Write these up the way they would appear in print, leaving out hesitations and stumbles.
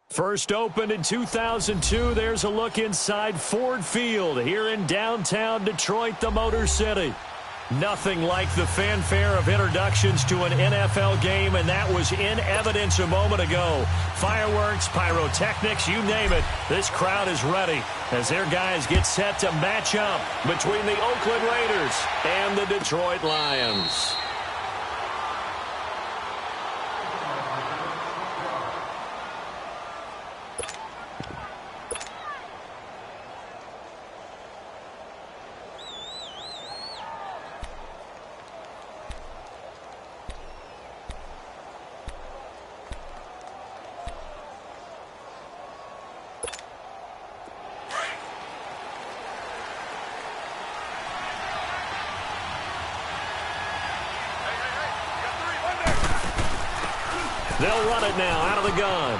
First opened in 2002, there's a look inside Ford Field here in downtown Detroit, the Motor City. Nothing like the fanfare of introductions to an NFL game, and that was in evidence a moment ago. Fireworks, pyrotechnics, you name it. This crowd is ready as their guys get set to match up between the Oakland Raiders and the Detroit Lions. They'll run it now out of the gun.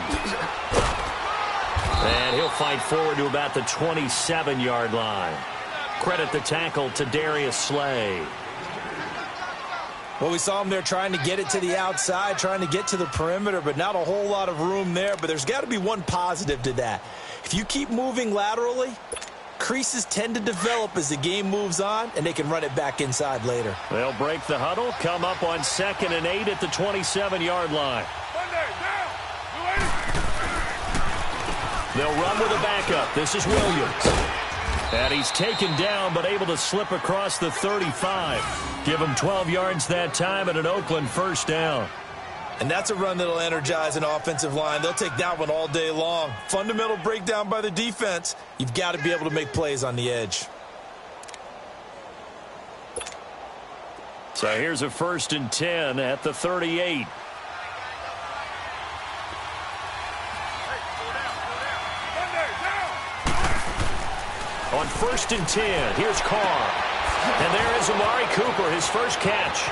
And he'll fight forward to about the 27-yard line. Credit the tackle to Darius Slay. Well, we saw him there trying to get it to the outside, trying to get to the perimeter, but not a whole lot of room there. But there's got to be one positive to that. If you keep moving laterally, creases tend to develop as the game moves on, and they can run it back inside later. They'll break the huddle, come up on 2nd and 8 at the 27-yard line. They'll run with a backup. This is Williams. And he's taken down but able to slip across the 35. Give him 12 yards that time and an Oakland first down. And that's a run that'll energize an offensive line. They'll take that one all day long. Fundamental breakdown by the defense. You've got to be able to make plays on the edge. So here's a 1st and 10 at the 38. On 1st and 10, here's Carr. And there is Amari Cooper, his first catch.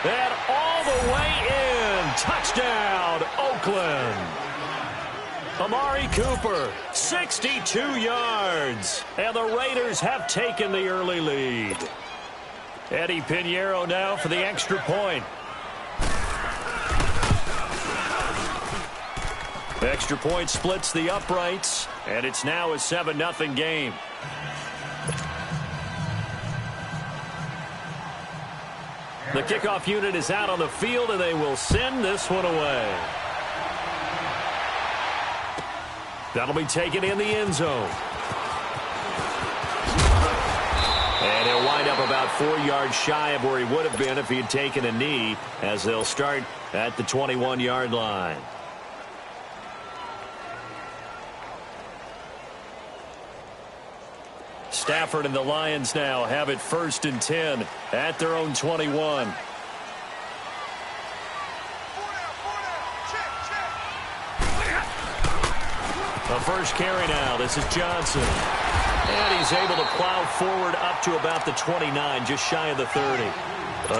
And all the way in. Touchdown, Oakland. Amari Cooper, 62 yards. And the Raiders have taken the early lead. Eddie Pinheiro now for the extra point. Extra point splits the uprights, and it's now a 7-0 game. The kickoff unit is out on the field, and they will send this one away. That'll be taken in the end zone. And he'll wind up about 4 yards shy of where he would have been if he had taken a knee, as they'll start at the 21-yard line. Stafford and the Lions now have it 1st and 10 at their own 21. The first carry now. This is Johnson. And he's able to plow forward up to about the 29, just shy of the 30.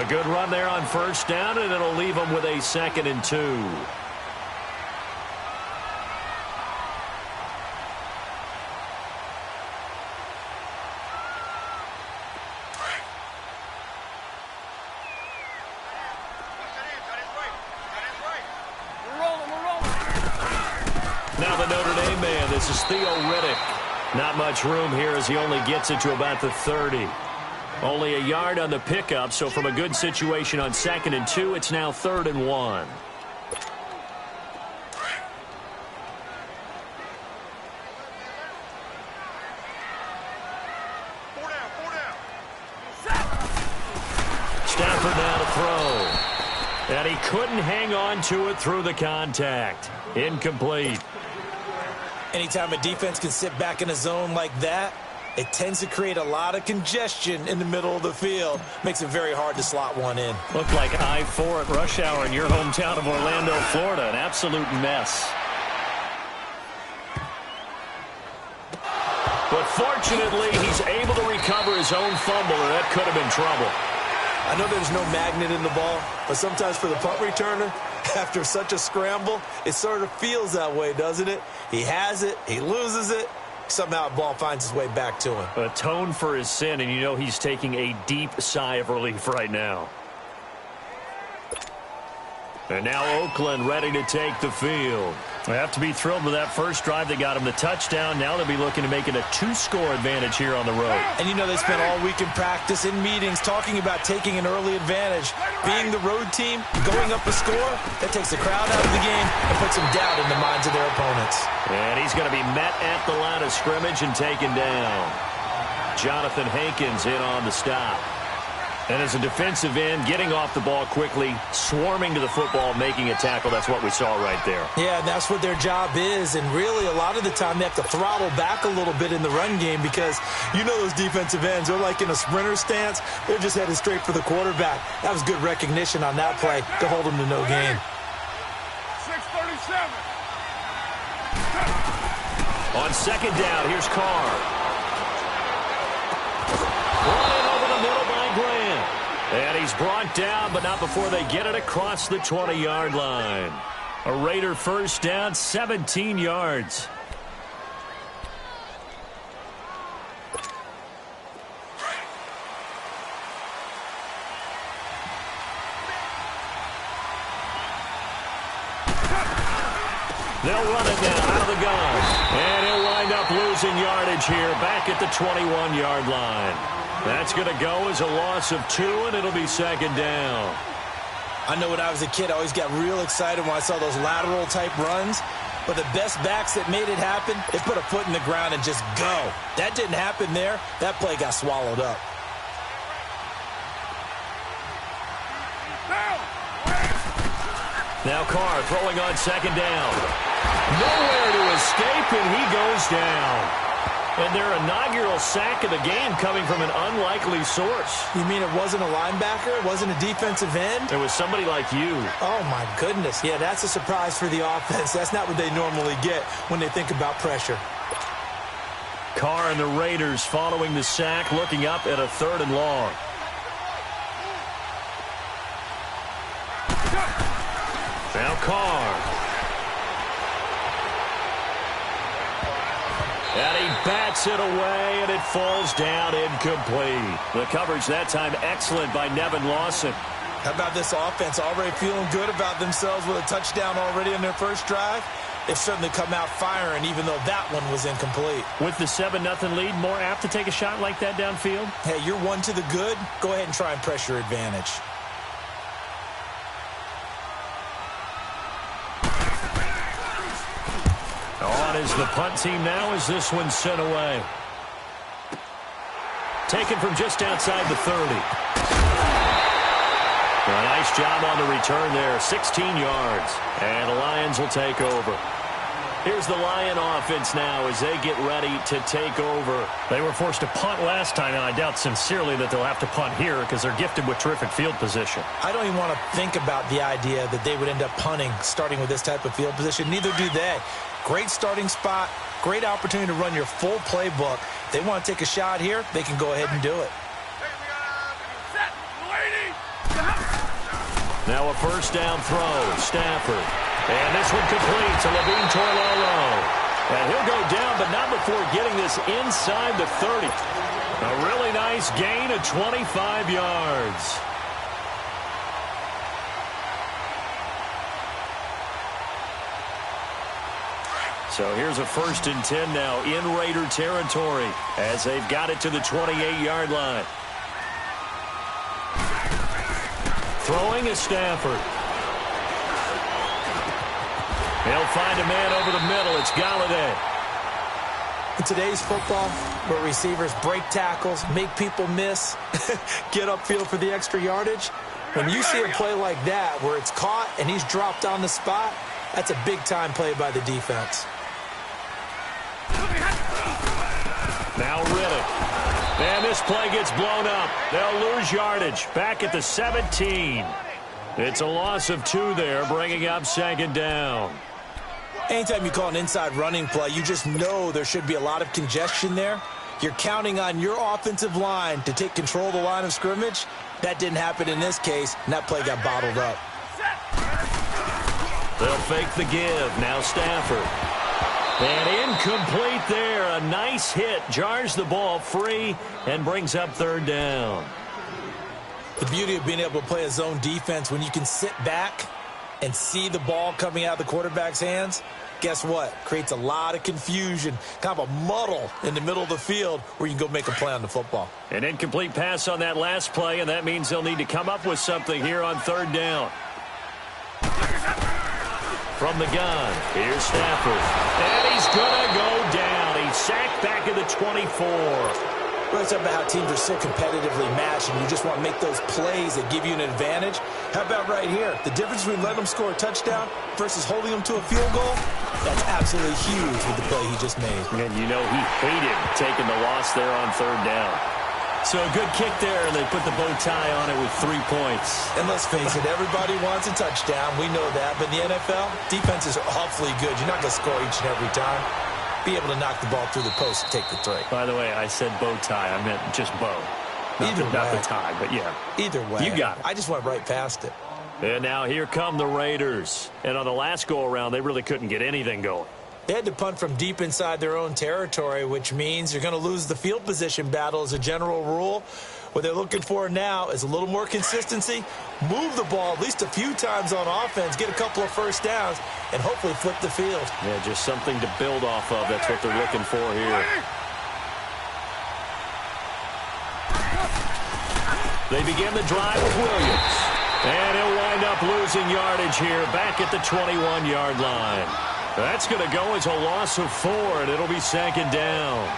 A good run there on 1st down, and it'll leave him with a 2nd and 2. Now the Notre Dame man, this is Theo Riddick. Not much room here as he only gets it to about the 30. Only a yard on the pickup, so from a good situation on 2nd and 2, it's now 3rd and 1. Stafford now to throw. And he couldn't hang on to it through the contact. Incomplete. Anytime a defense can sit back in a zone like that, it tends to create a lot of congestion in the middle of the field. Makes it very hard to slot one in. Looked like I-4 at rush hour in your hometown of Orlando, Florida. An absolute mess. But fortunately, he's able to recover his own fumble, or that could have been trouble. I know there's no magnet in the ball, but sometimes for the punt returner, after such a scramble, it sort of feels that way, doesn't it? He has it, he loses it, somehow the ball finds its way back to him. Atone for his sin, and you know he's taking a deep sigh of relief right now. And now Oakland ready to take the field. They have to be thrilled with that first drive. They got them the touchdown. Now they'll be looking to make it a 2-score advantage here on the road. And you know they spent all week in practice, in meetings, talking about taking an early advantage. Being the road team, going up a score, that takes the crowd out of the game and puts some doubt in the minds of their opponents. And he's going to be met at the line of scrimmage and taken down. Jonathan Hankins in on the stop. And as a defensive end, getting off the ball quickly, swarming to the football, making a tackle, that's what we saw right there. Yeah, that's what their job is. And really, a lot of the time, they have to throttle back a little bit in the run game because you know those defensive ends, they're like in a sprinter stance. They're just headed straight for the quarterback. That was good recognition on that play to hold them to no gain. 6:37. On second down, here's Carr. Running over the middle by Graham. And he's brought down, but not before they get it across the 20-yard line. A Raider first down, 17 yards. They'll run it now out of the gun. And he'll wind up losing yardage here back at the 21-yard line. That's going to go as a loss of 2, and it'll be second down. I know when I was a kid, I always got real excited when I saw those lateral-type runs. But the best backs that made it happen, they put a foot in the ground and just go. That didn't happen there. That play got swallowed up. Now Carr throwing on second down. Nowhere to escape, and he goes down. And their inaugural sack of the game coming from an unlikely source. You mean it wasn't a linebacker? It wasn't a defensive end? It was somebody like you. Oh, my goodness. Yeah, that's a surprise for the offense. That's not what they normally get when they think about pressure. Carr and the Raiders following the sack, looking up at a 3rd and long. Now Carr. And he bats it away, and it falls down incomplete. The coverage that time excellent by Nevin Lawson. How about this offense already feeling good about themselves with a touchdown already in their first drive? They've certainly come out firing, even though that one was incomplete. With the 7-0 lead, more apt to take a shot like that downfield? Hey, you're one to the good. Go ahead and try and press your advantage. On is the punt team now as this one's sent away. Taken from just outside the 30. A nice job on the return there, 16 yards. And the Lions will take over. Here's the Lion offense now as they get ready to take over. They were forced to punt last time, and I doubt sincerely that they'll have to punt here because they're gifted with terrific field position. I don't even want to think about the idea that they would end up punting starting with this type of field position. Neither do they. Great starting spot, great opportunity to run your full playbook. If they want to take a shot here, they can go ahead and do it. Now a first down throw, Stafford. And this one complete to Levine Toilolo. And he'll go down, but not before getting this inside the 30. A really nice gain of 25 yards. So here's a 1st and 10 now in Raider territory as they've got it to the 28-yard line. Throwing is Stafford. He'll find a man over the middle. It's Galladay. In today's football, where receivers break tackles, make people miss, get upfield for the extra yardage, when you see a play like that where it's caught and he's dropped on the spot, that's a big-time play by the defense. Now Riddick. And this play gets blown up. They'll lose yardage. Back at the 17. It's a loss of 2 there, bringing up second down. Anytime you call an inside running play, you just know there should be a lot of congestion there. You're counting on your offensive line to take control of the line of scrimmage. That didn't happen in this case, and that play got bottled up. They'll fake the give. Now Stafford. And incomplete there. A nice hit. Jars the ball free and brings up 3rd down. The beauty of being able to play a zone defense when you can sit back and see the ball coming out of the quarterback's hands, guess what? Creates a lot of confusion, kind of a muddle in the middle of the field where you can go make a play on the football. An incomplete pass on that last play, and that means they'll need to come up with something here on third down. From the gun, here's Stafford. And he's going to go down. He's sacked back at the 24. We're talking about how teams are so competitively matched, and you just want to make those plays that give you an advantage. How about right here? The difference between letting them score a touchdown versus holding them to a field goal, that's absolutely huge with the play he just made. And you know he hated taking the loss there on third down. So a good kick there, and they put the bow tie on it with 3 points. And let's face it, everybody wants a touchdown. We know that. But in the NFL, defenses are awfully good. You're not going to score each and every time. Be able to knock the ball through the post and take the 3. By the way, I said bow tie. I meant just bow. Not the tie, but yeah. Either way. You got it. I just went right past it. And now here come the Raiders. And on the last go-around, they really couldn't get anything going. They had to punt from deep inside their own territory, which means you're going to lose the field position battle as a general rule. What they're looking for now is a little more consistency, move the ball at least a few times on offense, get a couple of first downs, and hopefully flip the field. Yeah, just something to build off of. That's what they're looking for here. They begin the drive with Williams. And he'll wind up losing yardage here back at the 21-yard line. That's going to go as a loss of 4, and it'll be second down.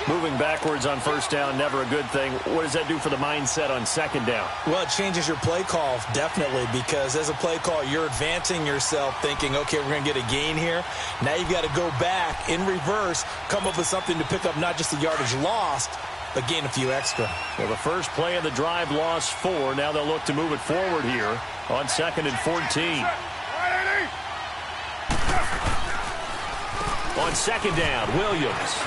Moving backwards on first down, never a good thing. What does that do for the mindset on second down? Well, it changes your play call, definitely, because as a play call, you're advancing yourself thinking, okay, we're going to get a gain here. Now you've got to go back in reverse, come up with something to pick up not just the yardage lost, but gain a few extra. Well, the first play of the drive lost 4. Now they'll look to move it forward here on 2nd and 14. On second down, Williams.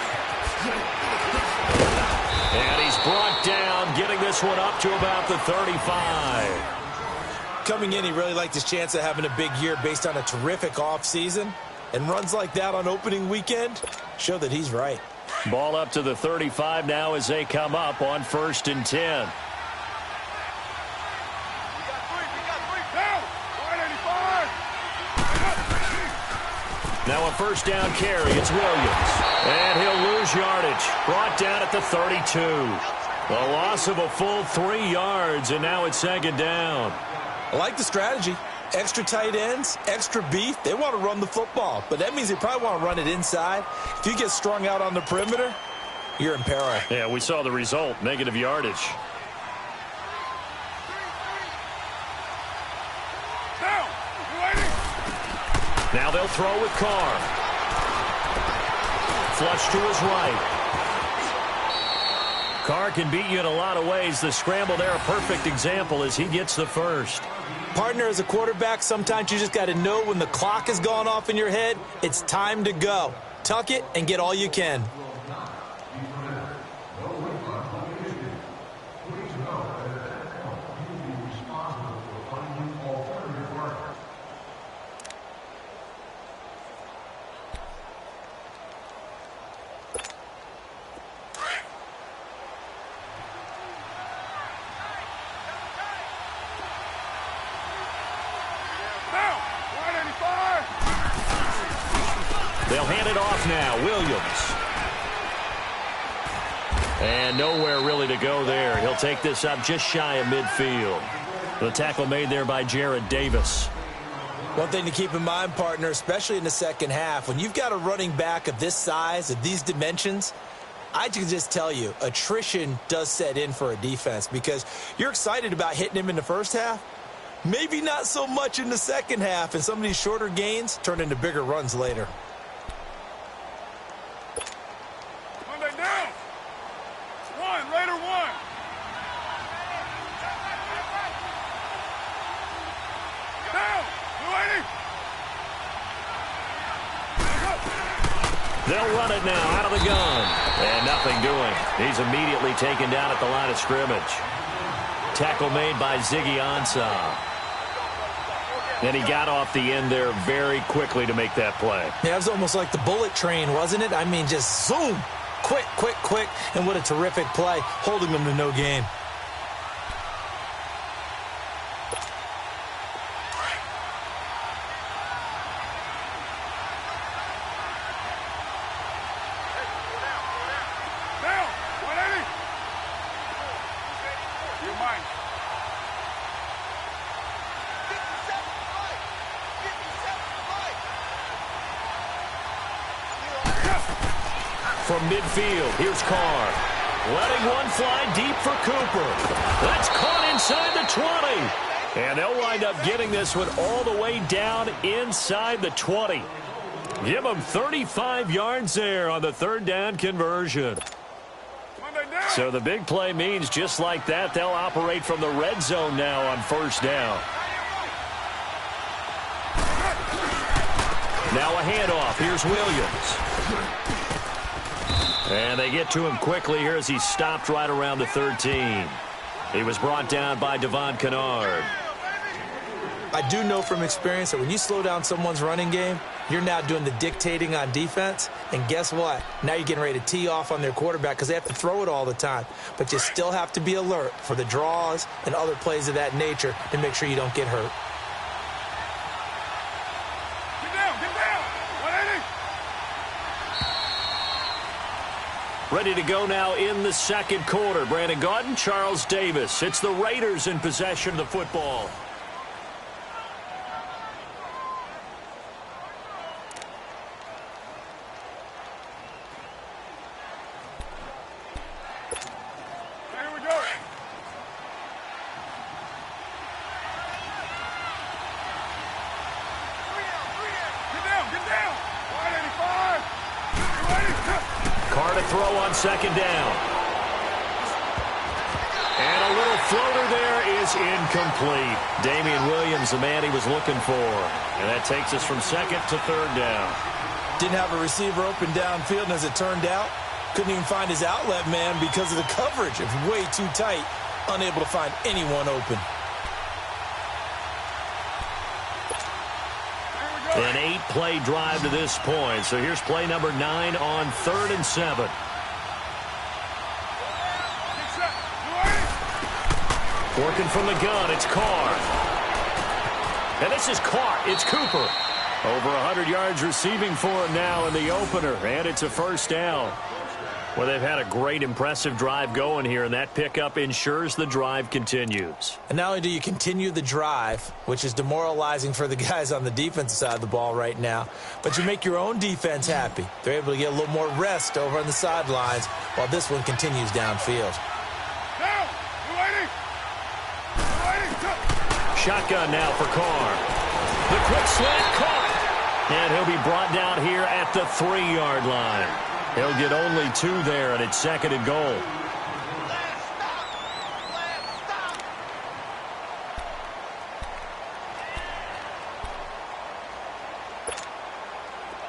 And he's brought down, getting this one up to about the 35. Coming in, he really liked his chance of having a big year based on a terrific offseason. And runs like that on opening weekend show that he's right. Ball up to the 35 now as they come up on 1st and 10. Now a first down carry. It's Williams. And he'll lose yardage. Brought down at the 32. A loss of a full 3 yards, and now it's second down. I like the strategy. Extra tight ends, extra beef. They want to run the football, but that means they probably want to run it inside. If you get strung out on the perimeter, you're in peril. Yeah, we saw the result, negative yardage. Now they'll throw with Carr. Flush to his right. Carr can beat you in a lot of ways. The scramble there, a perfect example as he gets the first. Partner, as a quarterback, sometimes you just got to know when the clock has gone off in your head, it's time to go. Tuck it and get all you can. They'll hand it off now. Williams. And nowhere really to go there. He'll take this up just shy of midfield. The tackle made there by Jarrad Davis. One thing to keep in mind, partner, especially in the second half, when you've got a running back of this size, of these dimensions, I can just tell you, attrition does set in for a defense because you're excited about hitting him in the first half. Maybe not so much in the second half, and some of these shorter gains turn into bigger runs later. They'll run it now out of the gun. And nothing doing. He's immediately taken down at the line of scrimmage. Tackle made by Ziggy Ansah. And he got off the end there very quickly to make that play. Yeah, it was almost like the bullet train, wasn't it? I mean, just zoom. Quick, quick, quick. And what a terrific play, holding them to no gain. from midfield. Here's Carr. Letting one fly deep for Cooper. That's caught inside the 20. And they'll wind up getting this one all the way down inside the 20. Give them 35 yards there on the third down conversion. So the big play means just like that, they'll operate from the red zone now on first down. Now a handoff. Here's Williams. And they get to him quickly here as he stopped right around the 13. He was brought down by Devon Kennard. I do know from experience that when you slow down someone's running game, you're now doing the dictating on defense. And guess what? Now you're getting ready to tee off on their quarterback because they have to throw it all the time. But you still have to be alert for the draws and other plays of that nature to make sure you don't get hurt. Ready to go now in the second quarter. Brandon Gaudin, Charles Davis. It's the Raiders in possession of the football. Here we go. Get down. 185. Carr to throw on second down. And a little floater there is incomplete. Damian Williams, the man he was looking for. And that takes us from second to third down. Didn't have a receiver open downfield, and as it turned out, couldn't even find his outlet man because of the coverage. It was way too tight, unable to find anyone open. An 8-play drive to this point. So here's play number 9 on 3rd and 7. Working from the gun, it's Carr. And this is Carr. It's Cooper. Over 100 yards receiving for him now in the opener. And it's a first down. Well, they've had a great, impressive drive going here, and that pickup ensures the drive continues. And not only do you continue the drive, which is demoralizing for the guys on the defensive side of the ball right now, but you make your own defense happy. They're able to get a little more rest over on the sidelines while this one continues downfield. Shotgun now for Carr. The quick slant caught. And he'll be brought down here at the 3-yard line. He'll get only 2 there, and it's second and goal.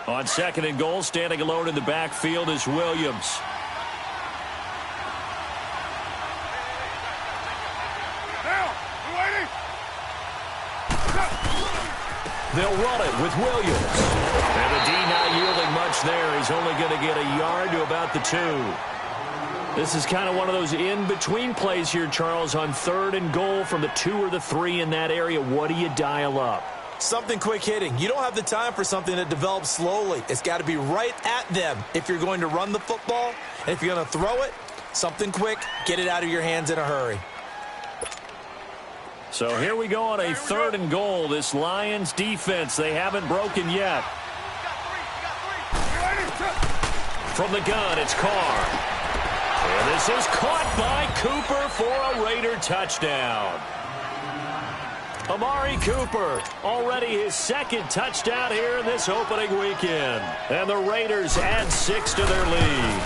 On second and goal, standing alone in the backfield is Williams. They'll run it with Williams. And the D not yielding much there. He's only going to get a yard to about the 2. This is kind of one of those in-between plays here, Charles, on 3rd and goal from the 2 or the 3 in that area. What do you dial up? Something quick hitting. You don't have the time for something that develops slowly. It's got to be right at them if you're going to run the football. And if you're going to throw it, something quick, get it out of your hands in a hurry. So here we go on a 3rd and goal. This Lions defense, they haven't broken yet. From the gun, it's Carr. And this is caught by Cooper for a Raider touchdown. Amari Cooper, already his 2nd touchdown here in this opening weekend. And the Raiders add 6 to their lead.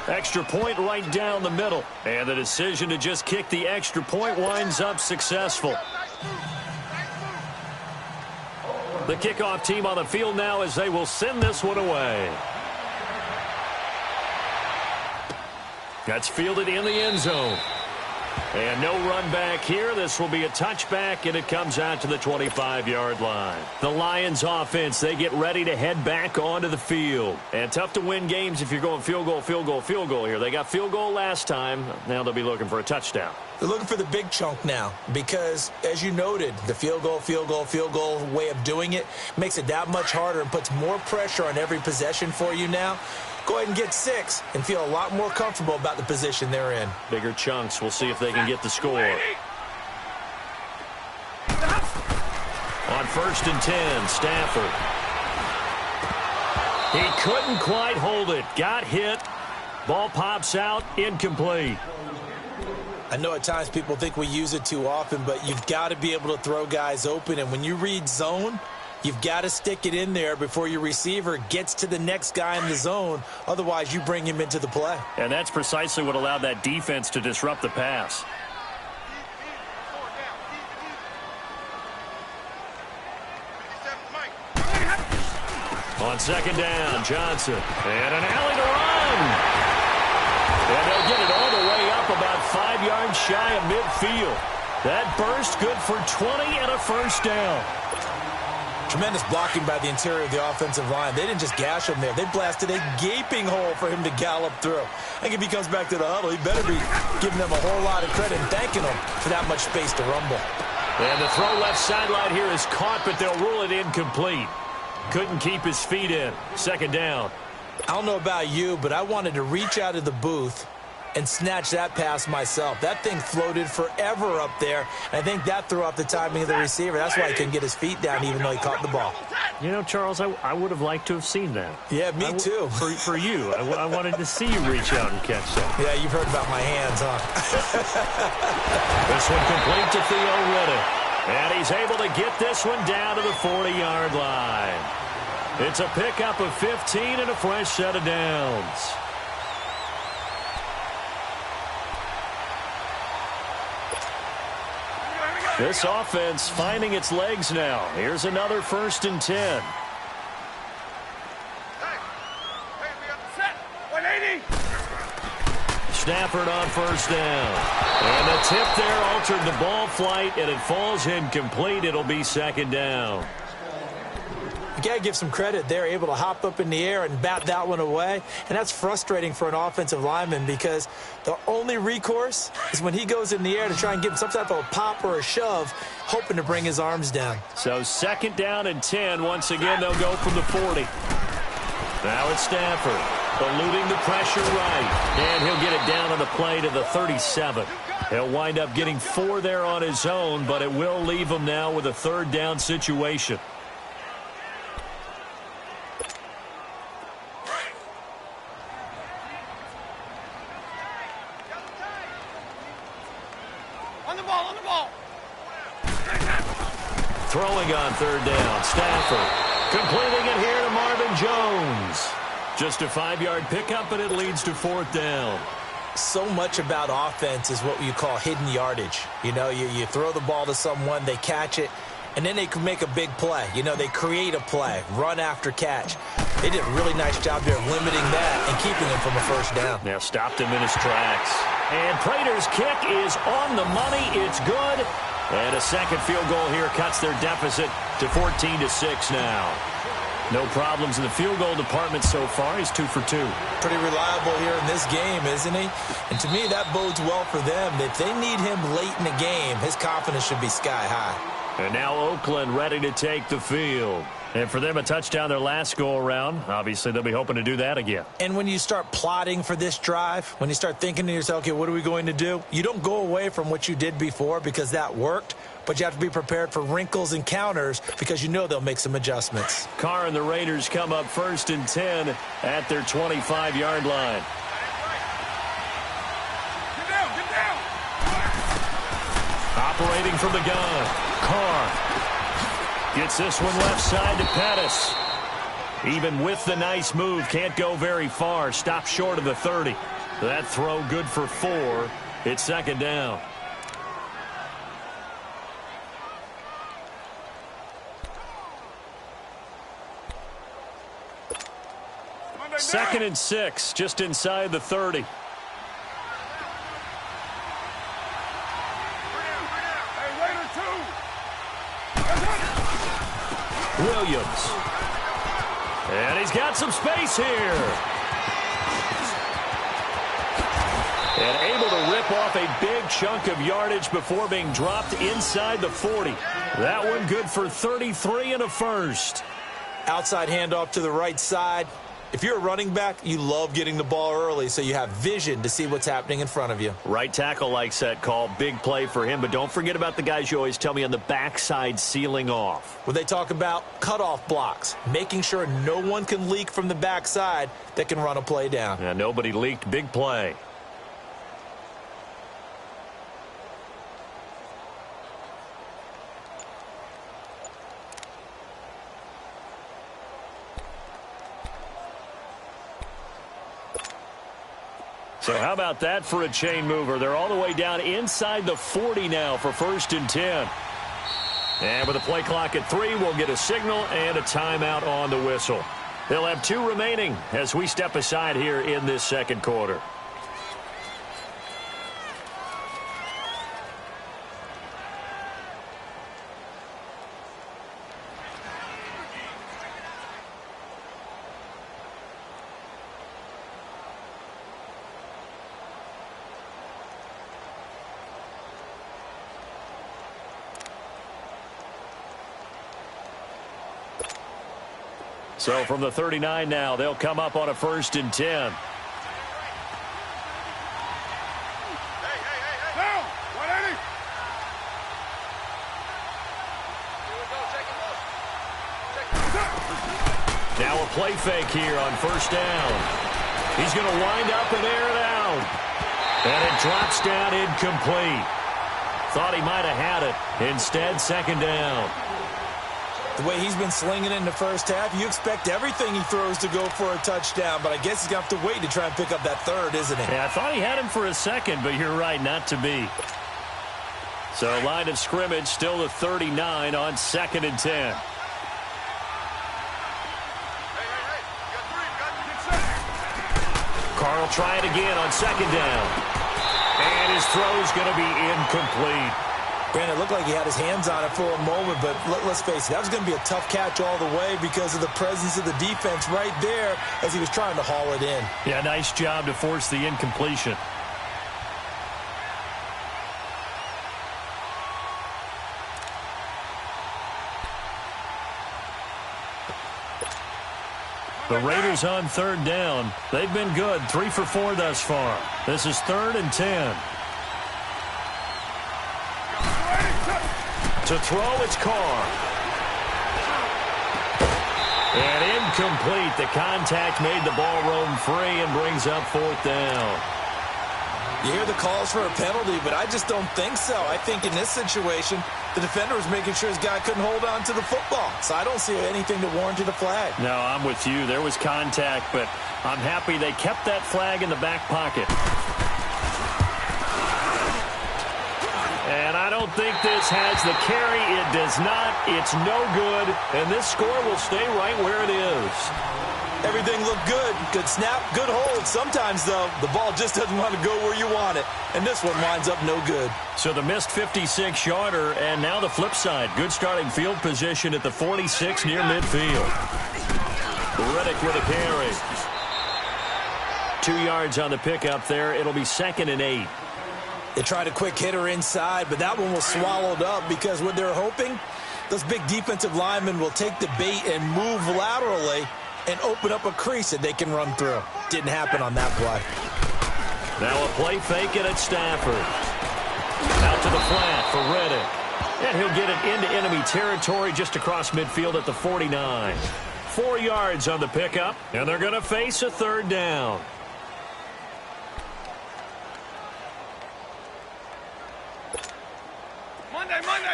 Extra point right down the middle. And the decision to just kick the extra point winds up successful. The kickoff team on the field now as they will send this one away. That's fielded in the end zone. And no run back here. This will be a touchback, and it comes out to the 25-yard line. The Lions offense, they get ready to head back onto the field. And tough to win games if you're going field goal, field goal, field goal here. They got field goal last time. Now they'll be looking for a touchdown. They're looking for the big chunk now because, as you noted, the field goal way of doing it makes it that much harder and puts more pressure on every possession for you now. Go ahead and get 6 and feel a lot more comfortable about the position they're in. Bigger chunks. We'll see if they can get the score. On 1st and 10, Stafford. He couldn't quite hold it. Got hit. Ball pops out. Incomplete. I know at times people think we use it too often, but you've got to be able to throw guys open. And when you read zone, you've got to stick it in there before your receiver gets to the next guy in the zone. Otherwise, you bring him into the play. And that's precisely what allowed that defense to disrupt the pass. On second down, Johnson. And an alley to run. And they'll get it all the way up about 5 yards shy of midfield. That burst good for 20 and a first down. Tremendous blocking by the interior of the offensive line. They didn't just gash him there. They blasted a gaping hole for him to gallop through. I think if he comes back to the huddle, he better be giving them a whole lot of credit and thanking them for that much space to rumble. And the throw left sideline here is caught, but they'll rule it incomplete. Couldn't keep his feet in. Second down. I don't know about you, but I wanted to reach out of the booth and snatch that pass myself. That thing floated forever up there, and I think that threw off the timing of the receiver. That's why he couldn't get his feet down even though he caught the ball. You know, Charles, I would have liked to have seen that. Yeah, me too. For you. I wanted to see you reach out and catch that. Yeah, you've heard about my hands, huh? This one complete to Theo Riddick. And he's able to get this one down to the 40-yard line. It's a pickup of 15 and a fresh set of downs. This offense finding its legs now. Here's another 1st and 10. Hey, we got the set. 180. Stafford on first down. And the tip there altered the ball flight, and it falls incomplete. It'll be second down. You got to give some credit. They're able to hop up in the air and bat that one away. And that's frustrating for an offensive lineman because the only recourse is when he goes in the air to try and get some type of a pop or a shove, hoping to bring his arms down. So second down and 10. Once again, they'll go from the 40. Now it's Stafford, eluding the pressure right. And he'll get it down on the play to the 37. He'll wind up getting 4 there on his own, but it will leave him now with a third down situation. Throwing on third down, Stafford. Completing it here to Marvin Jones. Just a 5-yard pickup, but it leads to 4th down. So much about offense is what you call hidden yardage. You know, you throw the ball to someone, they catch it, and then they can make a big play. You know, they create a play, run after catch. They did a really nice job there limiting that and keeping him from a first down. Now stopped him in his tracks. And Prater's kick is on the money. It's good. And a second field goal here cuts their deficit to 14-6 now. No problems in the field goal department so far. He's 2 for 2. Pretty reliable here in this game, isn't he? And to me, that bodes well for them. If they need him late in the game, his confidence should be sky high. And now Oakland ready to take the field. And for them, a touchdown their last go-around. Obviously, they'll be hoping to do that again. And when you start plotting for this drive, when you start thinking to yourself, okay, what are we going to do? You don't go away from what you did before because that worked, but you have to be prepared for wrinkles and counters because you know they'll make some adjustments. Carr and the Raiders come up 1st and 10 at their 25-yard line. Get down, get down. Operating from the gun, Carr. Gets this one left side to Pettis. Even with the nice move, can't go very far. Stops short of the 30. That throw good for 4. It's second down. Second and 6, just inside the 30. Williams. And he's got some space here. And able to rip off a big chunk of yardage before being dropped inside the 40. That one good for 33 and a first. Outside handoff to the right side. If you're a running back, you love getting the ball early so you have vision to see what's happening in front of you. Right tackle likes that call. Big play for him, but don't forget about the guys you always tell me on the backside sealing off. When they talk about cutoff blocks, making sure no one can leak from the backside that can run a play down. Yeah, nobody leaked. Big play. So how about that for a chain mover? They're all the way down inside the 40 now for 1st and 10. And with a play clock at 3, we'll get a signal and a timeout on the whistle. They'll have 2 remaining as we step aside here in this second quarter. So from the 39 now, they'll come up on a 1st and 10. Down, 180. Now a play fake here on 1st down. He's going to wind up and air it out. And it drops down incomplete. Thought he might have had it. Instead, 2nd down. The way he's been slinging it in the first half, you expect everything he throws to go for a touchdown, but I guess he's going to have to wait to try and pick up that 3rd, isn't he? Yeah, I thought he had him for a second, but you're right, not to be. So line of scrimmage, still the 39 on 2nd and 10. Carl try it again on 2nd down. And his throw's going to be incomplete. Brandon, it looked like he had his hands on it for a moment, but let's face it, that was going to be a tough catch all the way because of the presence of the defense right there as he was trying to haul it in. Yeah, nice job to force the incompletion. The Raiders on 3rd down. They've been good, 3 for 4 thus far. This is 3rd and 10. To throw, it's Carr. And incomplete. The contact made the ball roam free and brings up 4th down. You hear the calls for a penalty, but I just don't think so. I think in this situation, the defender was making sure his guy couldn't hold on to the football. So I don't see anything to warrant a flag. No, I'm with you. There was contact, but I'm happy they kept that flag in the back pocket. And I don't think this has the carry. It does not. It's no good. And this score will stay right where it is. Everything looked good. Good snap, good hold. Sometimes, though, the ball just doesn't want to go where you want it. And this one winds up no good. So the missed 56-yarder, and now the flip side. Good starting field position at the 46 near midfield. Riddick with a carry. 2 yards on the pickup there. It'll be 2nd and 8. They tried a quick hitter inside, but that one was swallowed up because what they're hoping, those big defensive linemen will take the bait and move laterally and open up a crease that they can run through. Didn't happen on that play. Now a play fake it at Stafford. Out to the flat for Riddick. And he'll get it into enemy territory just across midfield at the 49. 4 yards on the pickup, and they're going to face a 3rd down.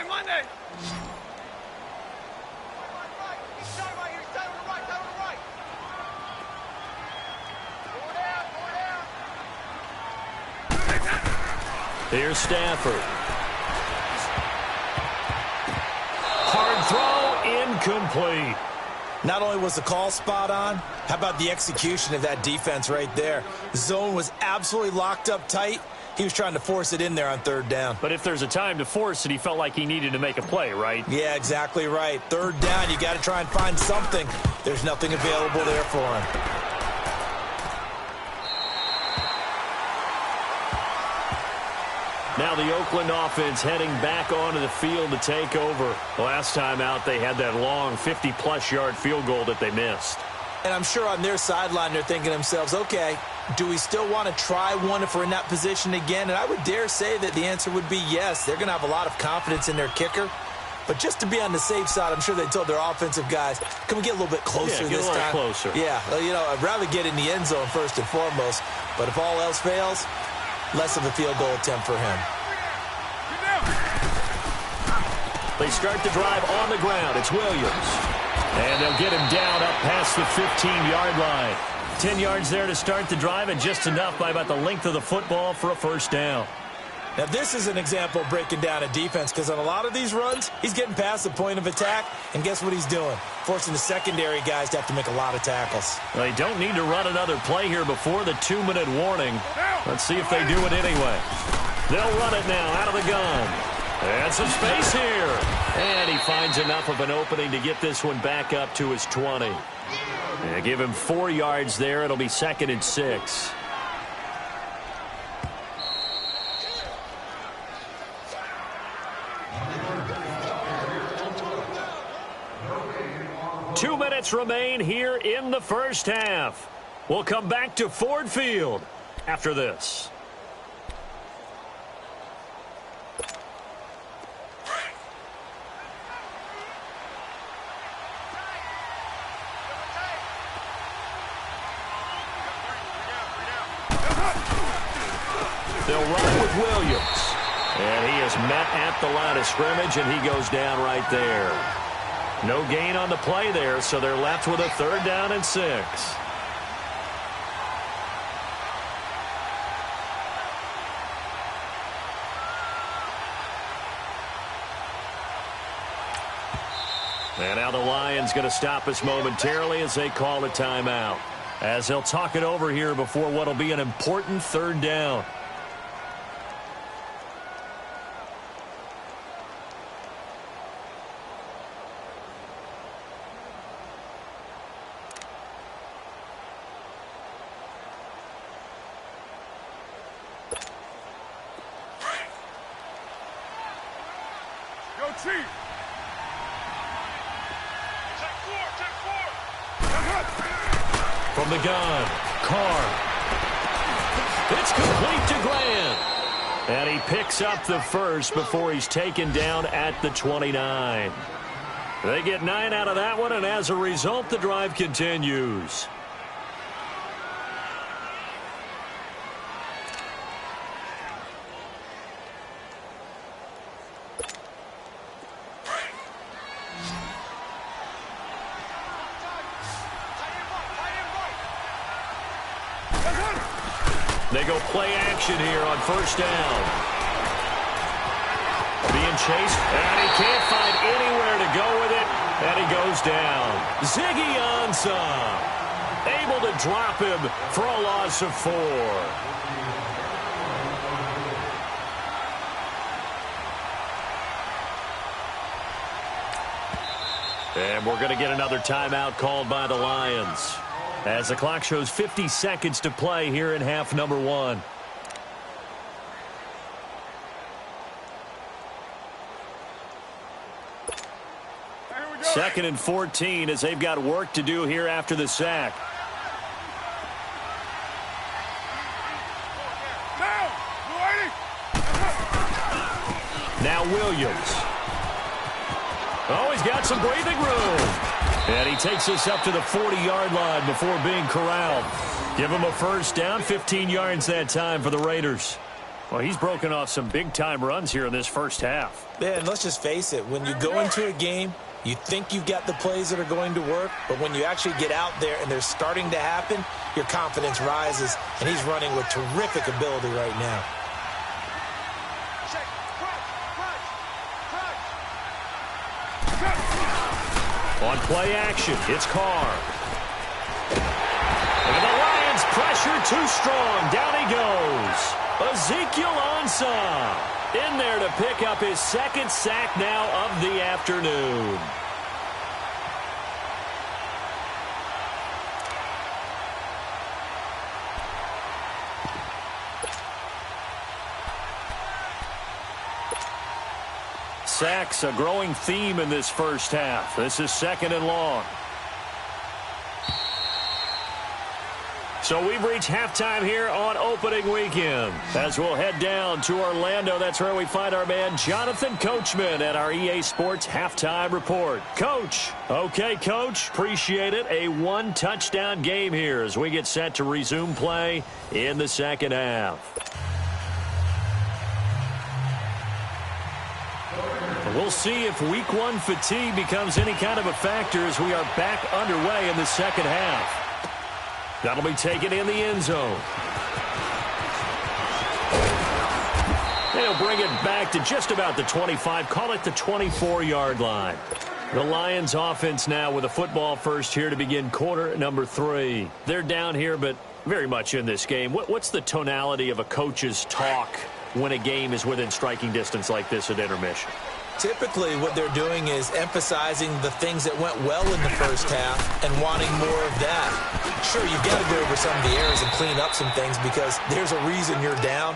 Monday. Here's Stafford. Hard throw, incomplete. Not only was the call spot on, how about the execution of that defense right there? The zone was absolutely locked up tight. He was trying to force it in there on 3rd down. But if there's a time to force it, he felt like he needed to make a play, right? Yeah, exactly right. 3rd down, you got to try and find something. There's nothing available there for him. Now the Oakland offense heading back onto the field to take over. Last time out, they had that long 50-plus yard field goal that they missed. And I'm sure on their sideline they're thinking to themselves, okay, do we still want to try one if we're in that position again? And I would dare say that the answer would be yes. They're going to have a lot of confidence in their kicker. But just to be on the safe side, I'm sure they told their offensive guys, can we get a little bit closer this time? Closer. Yeah, you know, I'd rather get in the end zone first and foremost. But if all else fails, less of a field goal attempt for him. They start the drive on the ground. It's Williams. And they'll get him down up past the 15-yard line. 10 yards there to start the drive, and just enough by about the length of the football for a first down. Now, this is an example of breaking down a defense, because on a lot of these runs, he's getting past the point of attack, and guess what he's doing? Forcing the secondary guys to have to make a lot of tackles. They don't need to run another play here before the 2-minute warning. Let's see if they do it anyway. They'll run it now out of the gun. And some space here. And he finds enough of an opening to get this one back up to his 20. They give him 4 yards there. It'll be 2nd and 6. Two minutes remain here in the first half. We'll come back to Ford Field after this. They'll run with Williams. And he is met at the line of scrimmage, and he goes down right there. No gain on the play there, so they're left with a 3rd down and 6. And now the Lions going to stop us momentarily as they call a timeout, as they'll talk it over here before what will be an important 3rd down. From the gun, Carr. It's complete to Glenn. And he picks up the first before he's taken down at the 29. They get 9 out of that one, and as a result, the drive continues. They go play action here on 1st down. Being chased, and he can't find anywhere to go with it, and he goes down. Ziggy Ansah able to drop him for a loss of 4. And we're going to get another timeout called by the Lions, as the clock shows 50 seconds to play here in half number 1. Second and 14 as they've got work to do here after the sack. Now Williams. Oh, he's got some breathing room. And he takes us up to the 40-yard line before being corralled. Give him a first down, 15 yards that time for the Raiders. Well, he's broken off some big-time runs here in this first half. Yeah, and let's just face it. When you go into a game, you think you've got the plays that are going to work, but when you actually get out there and they're starting to happen, your confidence rises, and he's running with terrific ability right now. On play action, it's Carr. And the Lions pressure too strong. Down he goes. Ezekiel Ansah in there to pick up his 2nd sack now of the afternoon. Sacks, a growing theme in this first half. This is 2nd and long. So we've reached halftime here on opening weekend. As we'll head down to Orlando, that's where we find our man Jonathan Coachman at our EA Sports Halftime Report. Coach. Okay, Coach. Appreciate it. A one-touchdown game here as we get set to resume play in the second half. We'll see if week one fatigue becomes any kind of a factor as we are back underway in the second half. That'll be taken in the end zone. They'll bring it back to just about the 25, call it the 24-yard line. The Lions offense now with a football first here to begin quarter number 3. They're down here, but very much in this game. What's the tonality of a coach's talk when a game is within striking distance like this at intermission? Typically, what they're doing is emphasizing the things that went well in the first half and wanting more of that. Sure, you've got to go over some of the errors and clean up some things because there's a reason you're down.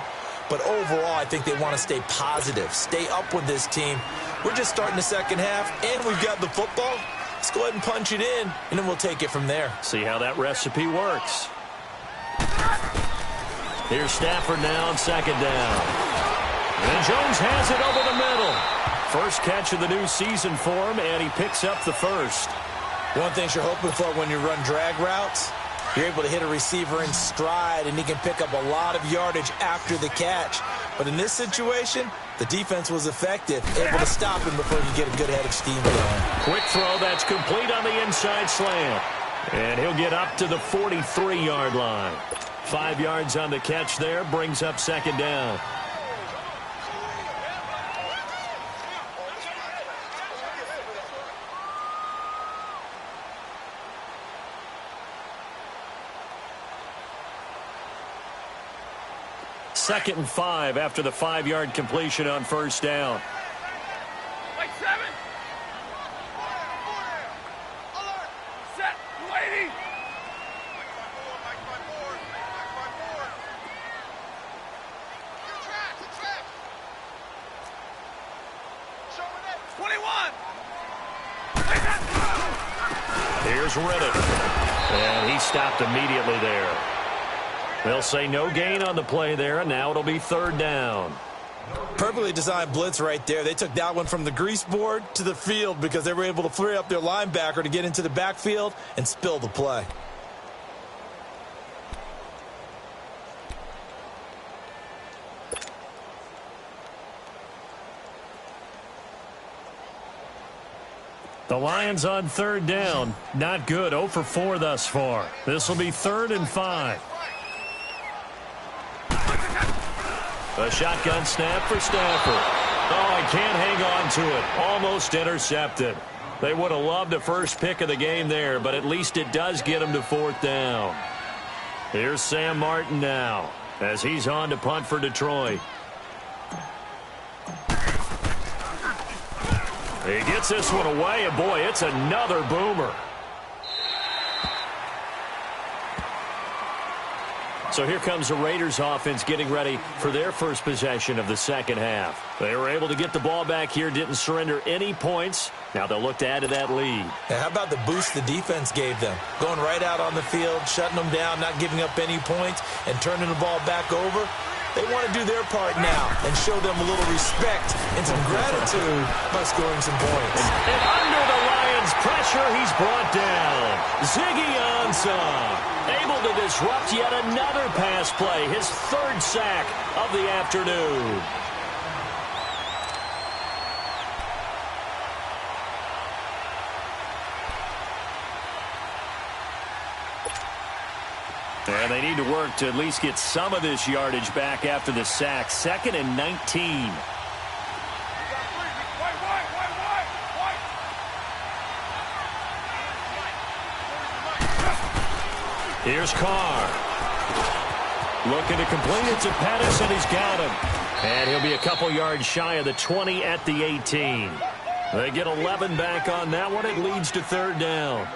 But overall, I think they want to stay positive, stay up with this team. We're just starting the second half, and we've got the football. Let's go ahead and punch it in, and then we'll take it from there. See how that recipe works. Here's Stafford now on second down. And Jones has it over the middle. First catch of the new season for him, and he picks up the first. One thing you're hoping for when you run drag routes, you're able to hit a receiver in stride, and he can pick up a lot of yardage after the catch. But in this situation, the defense was effective, able to stop him before he get a good head of steam going. Quick throw that's complete on the inside slant. And he'll get up to the 43-yard line. 5 yards on the catch there, brings up second down. Second and 5 after the 5-yard completion on first down. Wait, 7. Set. Lady. 21. Here's Riddick. And he stopped immediately there. They'll say no gain on the play there, and now it'll be third down. Perfectly designed blitz right there. They took that one from the grease board to the field because they were able to free up their linebacker to get into the backfield and spill the play. The Lions on third down. Not good. 0 for 4 thus far. This will be 3rd and 5. A shotgun snap for Stafford. Oh, I can't hang on to it. Almost intercepted. They would have loved a first pick of the game there, but at least it does get them to 4th down. Here's Sam Martin now as he's on to punt for Detroit. He gets this one away, and boy, it's another boomer. So here comes the Raiders offense getting ready for their first possession of the second half. They were able to get the ball back here, didn't surrender any points. Now they'll look to add to that lead. How about the boost the defense gave them? Going right out on the field, shutting them down, not giving up any points, and turning the ball back over. They want to do their part now and show them a little respect and some gratitude by scoring some points. And under the Lions' pressure, he's brought down. Ziggy Ansah, able to disrupt yet another pass play, his 3rd sack of the afternoon. And they need to work to at least get some of this yardage back after the sack. 2nd and 19. Here's Carr. Looking to complete it to Pettis, and he's got him. And he'll be a couple yards shy of the 20 at the 18. They get 11 back on that one. It leads to 3rd down.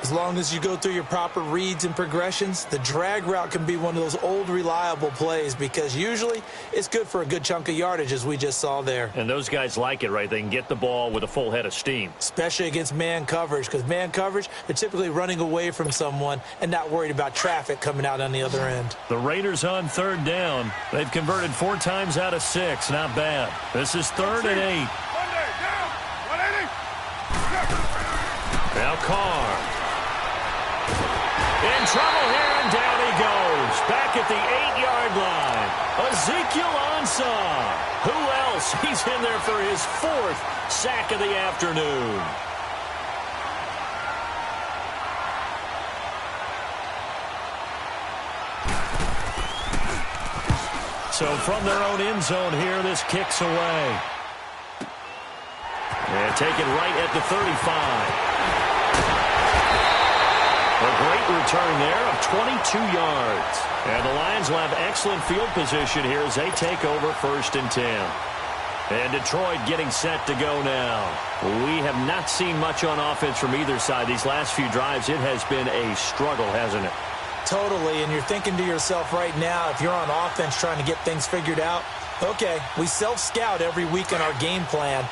As long as you go through your proper reads and progressions, the drag route can be one of those old reliable plays because usually it's good for a good chunk of yardage, as we just saw there. And those guys like it, right? They can get the ball with a full head of steam. Especially against man coverage, because man coverage, they're typically running away from someone and not worried about traffic coming out on the other end. The Raiders on third down. They've converted 4 times out of 6. Not bad. This is 3rd and 8. Now Carr. In trouble here, and down he goes. Back at the 8-yard line. Ezekiel Ansah. Who else? He's in there for his 4th sack of the afternoon. So from their own end zone here, this kicks away. And take it right at the 35. A great return there of 22 yards. And the Lions will have excellent field position here as they take over 1st and 10. And Detroit getting set to go now. We have not seen much on offense from either side. These last few drives, it has been a struggle, hasn't it? Totally, and you're thinking to yourself right now, if you're on offense trying to get things figured out, okay, we self-scout every week in our game plan.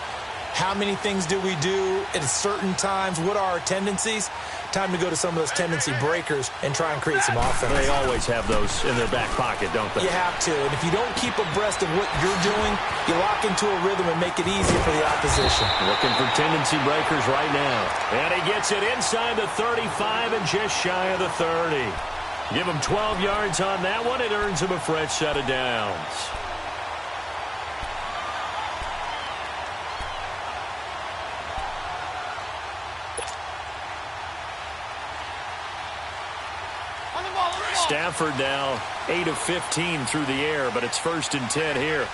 How many things do we do at certain times? What are our tendencies? Time to go to some of those tendency breakers and try and create some offense. They always have those in their back pocket, don't they? You have to. And if you don't keep abreast of what you're doing, you lock into a rhythm and make it easier for the opposition. Looking for tendency breakers right now. And he gets it inside the 35 and just shy of the 30. Give him 12 yards on that one. It earns him a fresh set of downs. Stafford now 8 of 15 through the air, but it's 1st and 10 here.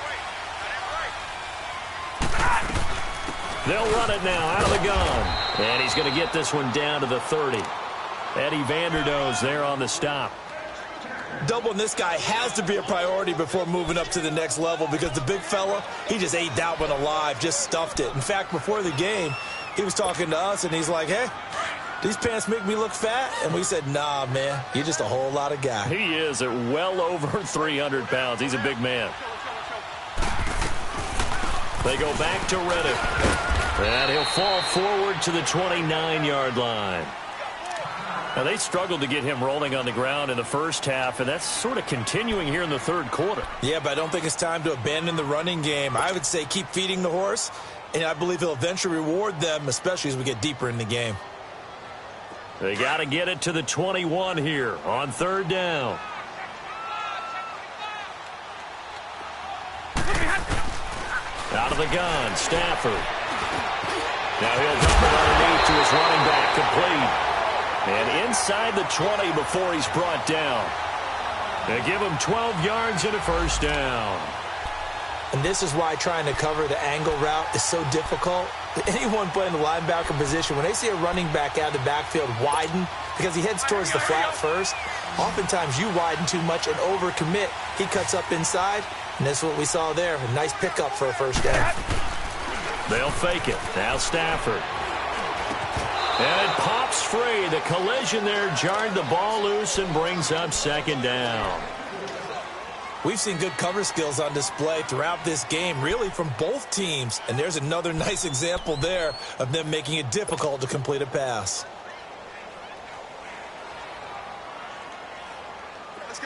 They'll run it now out of the gun. And he's going to get this one down to the 30. Eddie Vanderdoes there on the stop. Doubling this guy has to be a priority before moving up to the next level because the big fella, he just ate that one alive, just stuffed it. In fact, before the game, he was talking to us, and he's like, hey, these pants make me look fat? And we said, nah, man, you're just a whole lot of guy. He is at well over 300 pounds. He's a big man. They go back to Reddick. And he'll fall forward to the 29-yard line. Now, they struggled to get him rolling on the ground in the first half, and that's sort of continuing here in the 3rd quarter. Yeah, but I don't think it's time to abandon the running game. I would say keep feeding the horse, and I believe he'll eventually reward them, especially as we get deeper in the game. They got to get it to the 21 here on 3rd down. Out of the gun, Stafford. Now he'll dump it underneath to his running back, complete. And inside the 20 before he's brought down. They give him 12 yards and a 1st down. And this is why trying to cover the angle route is so difficult. Anyone playing the linebacker position, when they see a running back out of the backfield widen, because he heads towards the flat first, oftentimes you widen too much and overcommit. He cuts up inside, and that's what we saw there. A nice pickup for a 1st down. They'll fake it. Now Stafford. And it pops free. The collision there jarred the ball loose and brings up 2nd down. We've seen good cover skills on display throughout this game, really from both teams. And there's another nice example there of them making it difficult to complete a pass.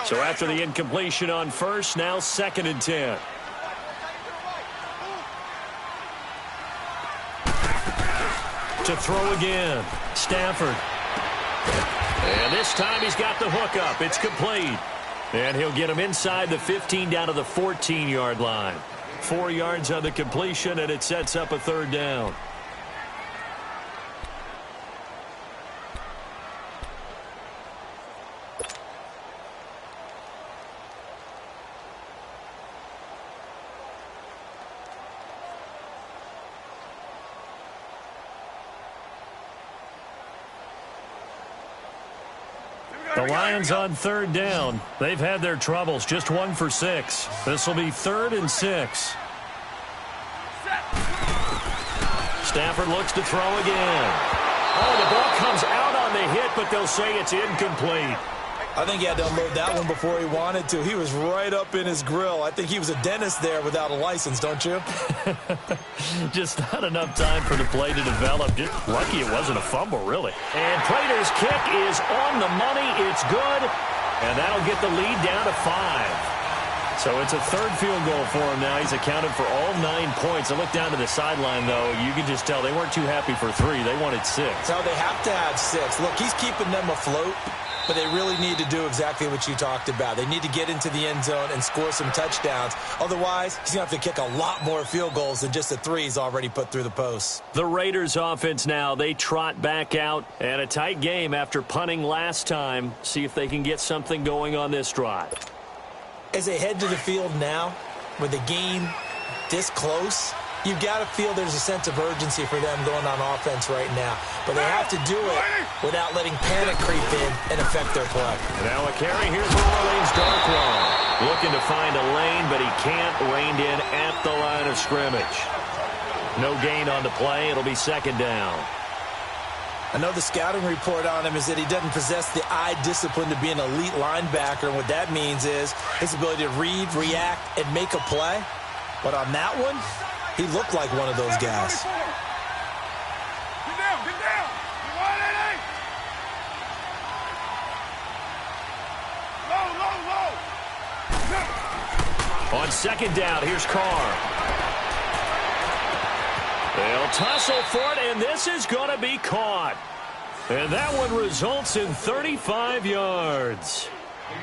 So after the incompletion on 1st, now 2nd and 10. To throw again, Stafford. And this time he's got the hook up. It's complete. And he'll get him inside the 15 down to the 14-yard line. 4 yards on the completion, and it sets up a 3rd down. The Lions on 3rd down. They've had their troubles. Just 1 for 6. This will be 3rd and 6. Stafford looks to throw again. Oh, the ball comes out on the hit, but they'll say it's incomplete. I think he had to unload that one before he wanted to. He was right up in his grill. I think he was a dentist there without a license, don't you? Just not enough time for the play to develop. Just lucky it wasn't a fumble, really. And Prater's kick is on the money. It's good. And that'll get the lead down to 5. So it's a third field goal for him now. He's accounted for all 9 points. I look down to the sideline, though. You can just tell they weren't too happy for 3. They wanted 6. So they have to have 6. Look, he's keeping them afloat. But they really need to do exactly what you talked about. They need to get into the end zone and score some touchdowns. Otherwise, he's going to have to kick a lot more field goals than just the 3 he's already put through the posts. The Raiders offense now, they trot back out. And a tight game after punting last time. See if they can get something going on this drive. As they head to the field now, with the game this close, you've got to feel there's a sense of urgency for them going on offense right now. But they have to do it without letting panic creep in and affect their play. Now a carry here for Orleans Darkwa. Looking to find a lane, but he can't. Reined in at the line of scrimmage. No gain on the play. It'll be second down. I know the scouting report on him is that he doesn't possess the eye discipline to be an elite linebacker. And what that means is his ability to read, react, and make a play. But on that one, he looked like one of those guys. Get down, get down. You want it, Low, low, low. On second down, here's Carr. They'll tussle for it, and this is going to be caught. And that one results in 35 yards.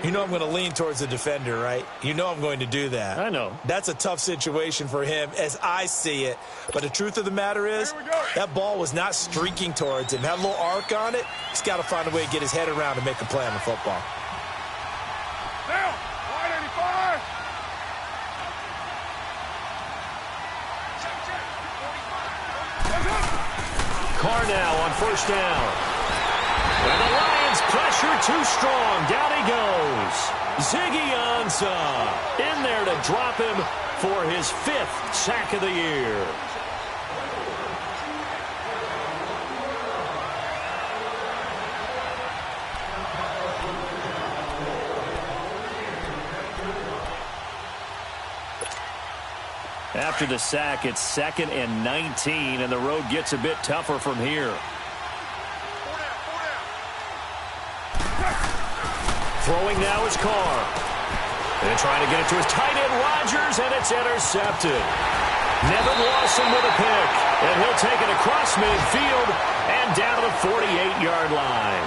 You know I'm going to lean towards the defender, right? You know I'm going to do that. I know. That's a tough situation for him as I see it. But the truth of the matter is, that ball was not streaking towards him. Had a little arc on it. He's got to find a way to get his head around and make a play on the football. Down. 185. Carr now on first down. And the Lions pressure too strong. Down he goes. Ziggy Ansah in there to drop him for his 5th sack of the year. After the sack, it's 2nd and 19, and the road gets a bit tougher from here. Throwing now is Carr. And trying to get it to his tight end, Rodgers, and it's intercepted. Nevin Lawson with a pick, and he'll take it across midfield and down to the 48-yard line.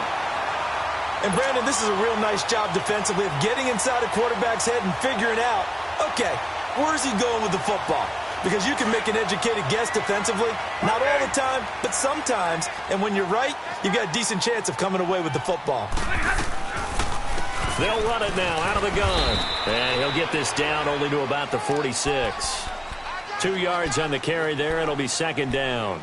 And, Brandon, this is a real nice job defensively of getting inside a quarterback's head and figuring out, okay, where's he going with the football? Because you can make an educated guess defensively. Not all the time, but sometimes. And when you're right, you've got a decent chance of coming away with the football. They'll run it now out of the gun. And he'll get this down only to about the 46. 2 yards on the carry there. It'll be second down.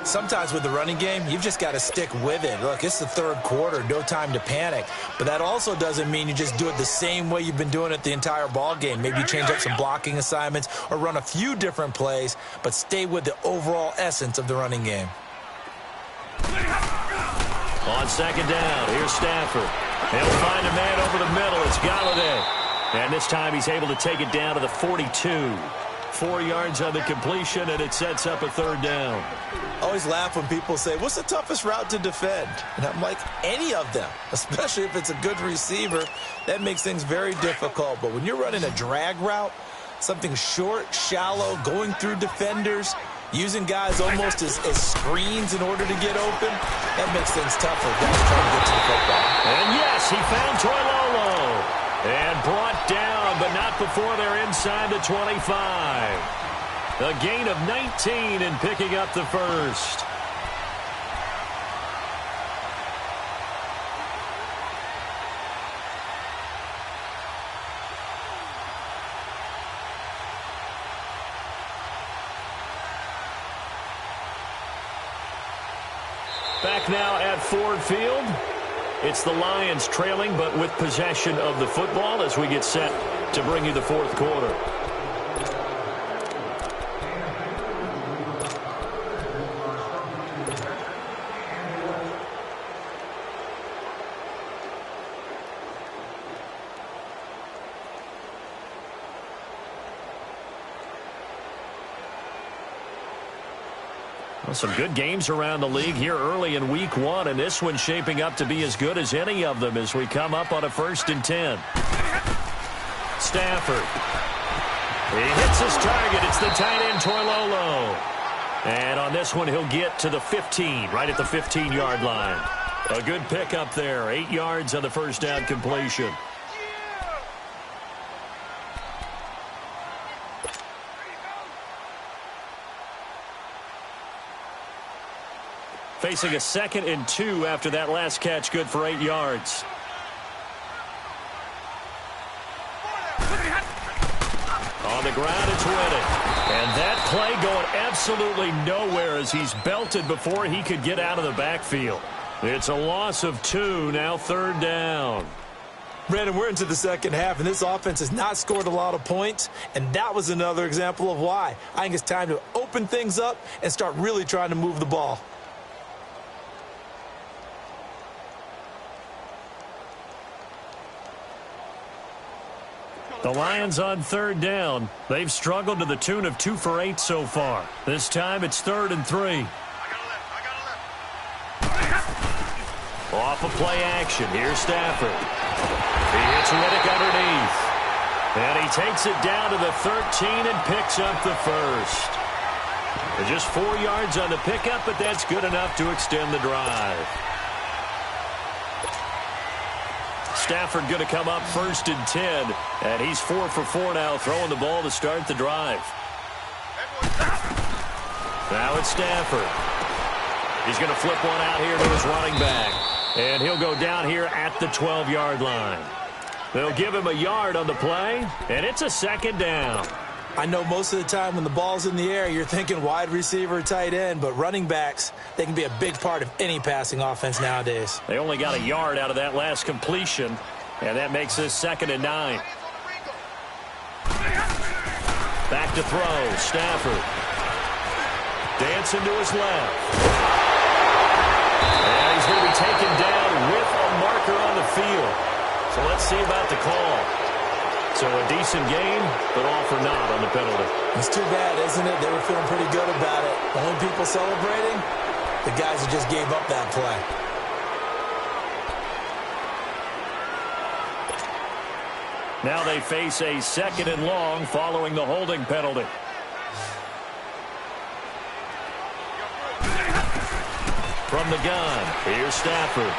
Sometimes with the running game, you've just got to stick with it. Look, it's the third quarter, no time to panic. But that also doesn't mean you just do it the same way you've been doing it the entire ball game. Maybe you change up some blocking assignments or run a few different plays, but stay with the overall essence of the running game. On second down, here's Stafford. He'll find a man over the middle. It's Galladay. And this time he's able to take it down to the 42. 4 yards on the completion, and it sets up a third down. I always laugh when people say, what's the toughest route to defend? And I'm like, any of them, especially if it's a good receiver. That makes things very difficult. But when you're running a drag route, something short, shallow, going through defenders, using guys almost as screens in order to get open, that makes things tougher. Guys trying to get to the football. And yes, he found Toilolo. And brought down, but not before they're inside the 25. A gain of 19 and picking up the first. Back now at Ford Field. It's the Lions trailing, but with possession of the football as we get set to bring you the fourth quarter. Some good games around the league here early in week 1, and this one's shaping up to be as good as any of them as we come up on a 1st and 10. Stafford. He hits his target. It's the tight end, Toilolo. And on this one, he'll get to the 15, right at the 15-yard line. A good pickup there. 8 yards on the first down completion. Facing a 2nd and 2 after that last catch, good for 8 yards. On the ground, it's Riddick. And that play going absolutely nowhere as he's belted before he could get out of the backfield. It's a loss of 2, now 3rd down. Brandon, we're into the second half, and this offense has not scored a lot of points, and that was another example of why. I think it's time to open things up and start really trying to move the ball. The Lions on 3rd down. They've struggled to the tune of 2 for 8 so far. This time it's 3rd and 3. Off of play action. Here's Stafford. He hits Riddick underneath. And he takes it down to the 13 and picks up the first. Just 4 yards on the pickup, but that's good enough to extend the drive. Stafford going to come up 1st and 10, and he's 4 for 4 now, throwing the ball to start the drive. Now it's Stafford. He's going to flip one out here to his running back, and he'll go down here at the 12-yard line. They'll give him a yard on the play, and it's a 2nd down. I know most of the time when the ball's in the air, you're thinking wide receiver, tight end, but running backs, they can be a big part of any passing offense nowadays. They only got a yard out of that last completion, and that makes this 2nd and 9. Back to throw, Stafford. Dancing to his left. And he's going to be taken down with a marker on the field. So let's see about the call. So a decent game, but all for naught on the penalty. It's too bad, isn't it? They were feeling pretty good about it. The only people celebrating, the guys who just gave up that play. Now they face a 2nd and long following the holding penalty. From the gun, here's Stafford.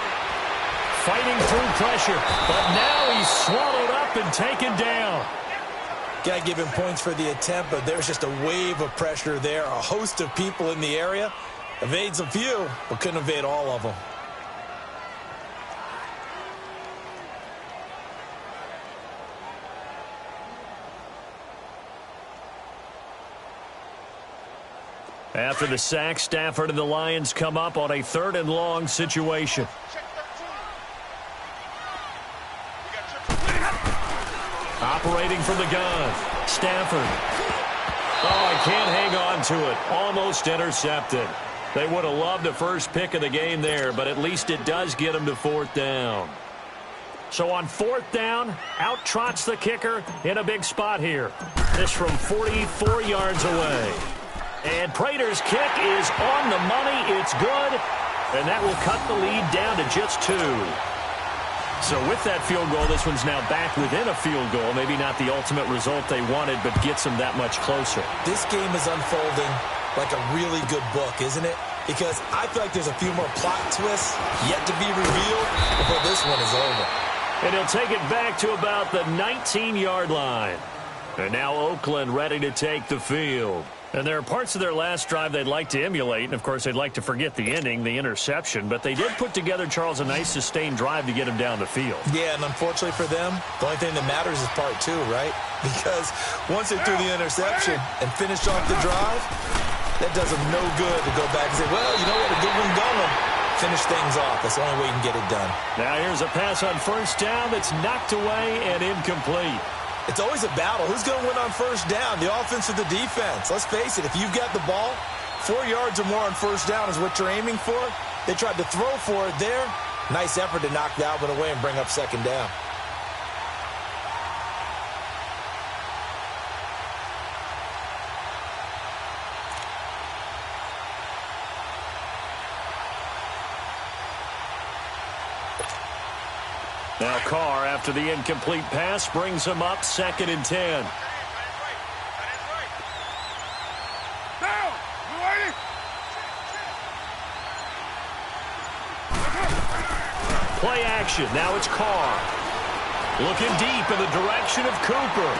Fighting through pressure, but now he's swallowed up and taken down. Got to give him points for the attempt, but there's just a wave of pressure there. A host of people in the area. Evades a few, but couldn't evade all of them. After the sack, Stafford and the Lions come up on a 3rd and long situation. Operating from the gun, Stafford. Oh, I can't hang on to it. Almost intercepted. They would have loved the first pick of the game there, but at least it does get them to 4th down. So on 4th down, out trots the kicker in a big spot here. This from 44 yards away. And Prater's kick is on the money. It's good. And that will cut the lead down to just 2. So with that field goal, this one's now back within a field goal. Maybe not the ultimate result they wanted, but gets them that much closer. This game is unfolding like a really good book, isn't it? Because I feel like there's a few more plot twists yet to be revealed before this one is over. And he'll take it back to about the 19-yard line. And now Oakland ready to take the field. And there are parts of their last drive they'd like to emulate. And, of course, they'd like to forget the ending, the interception. But they did put together, Charles, a nice sustained drive to get him down the field. Yeah, and unfortunately for them, the only thing that matters is part 2, right? Because once they threw the interception and finished off the drive, that does them no good to go back and say, well, you know what, a good one going. Finish things off. That's the only way you can get it done. Now here's a pass on 1st down that's knocked away and incomplete. It's always a battle. Who's going to win on 1st down, the offense or the defense? Let's face it, if you've got the ball, 4 yards or more on 1st down is what you're aiming for. They tried to throw for it there. Nice effort to knock that one away and bring up 2nd down. Now Carr, after the incomplete pass, brings him up 2nd and 10. Down! You ready? Play action. Now it's Carr. Looking deep in the direction of Cooper.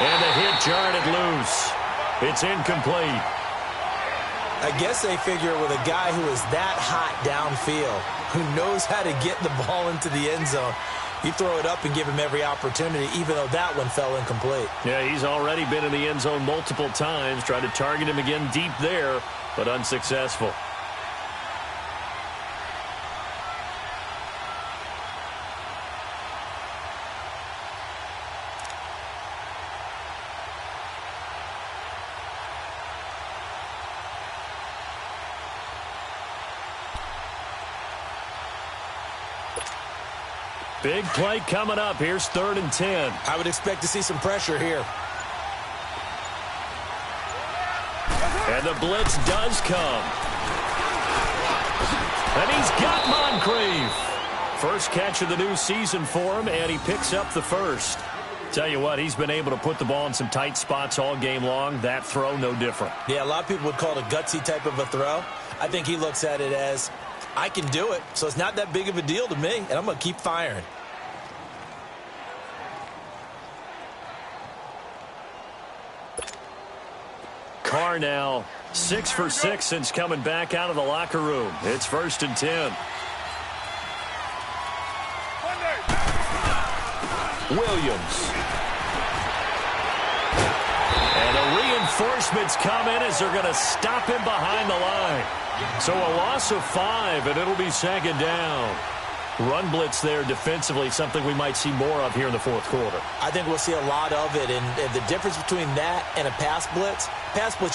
And the hit jarred it loose. It's incomplete. I guess they figure with a guy who is that hot downfield, who knows how to get the ball into the end zone, you throw it up and give him every opportunity, even though that one fell incomplete. Yeah, he's already been in the end zone multiple times. Tried to target him again deep there, but unsuccessful. Big play coming up. Here's 3rd and 10. I would expect to see some pressure here. And the blitz does come. And he's got Moncrief. First catch of the new season for him, and he picks up the first. Tell you what, he's been able to put the ball in some tight spots all game long. That throw, no different. Yeah, a lot of people would call it a gutsy type of a throw. I think he looks at it as, I can do it, so it's not that big of a deal to me, and I'm going to keep firing. Carr now 6 for 6 since coming back out of the locker room. It's 1st and 10. Williams. And the reinforcements come in as they're going to stop him behind the line. So a loss of 5, and it'll be 2nd down. Run blitz there defensively, something we might see more of here in the 4th quarter. I think we'll see a lot of it, and the difference between that and a pass blitz,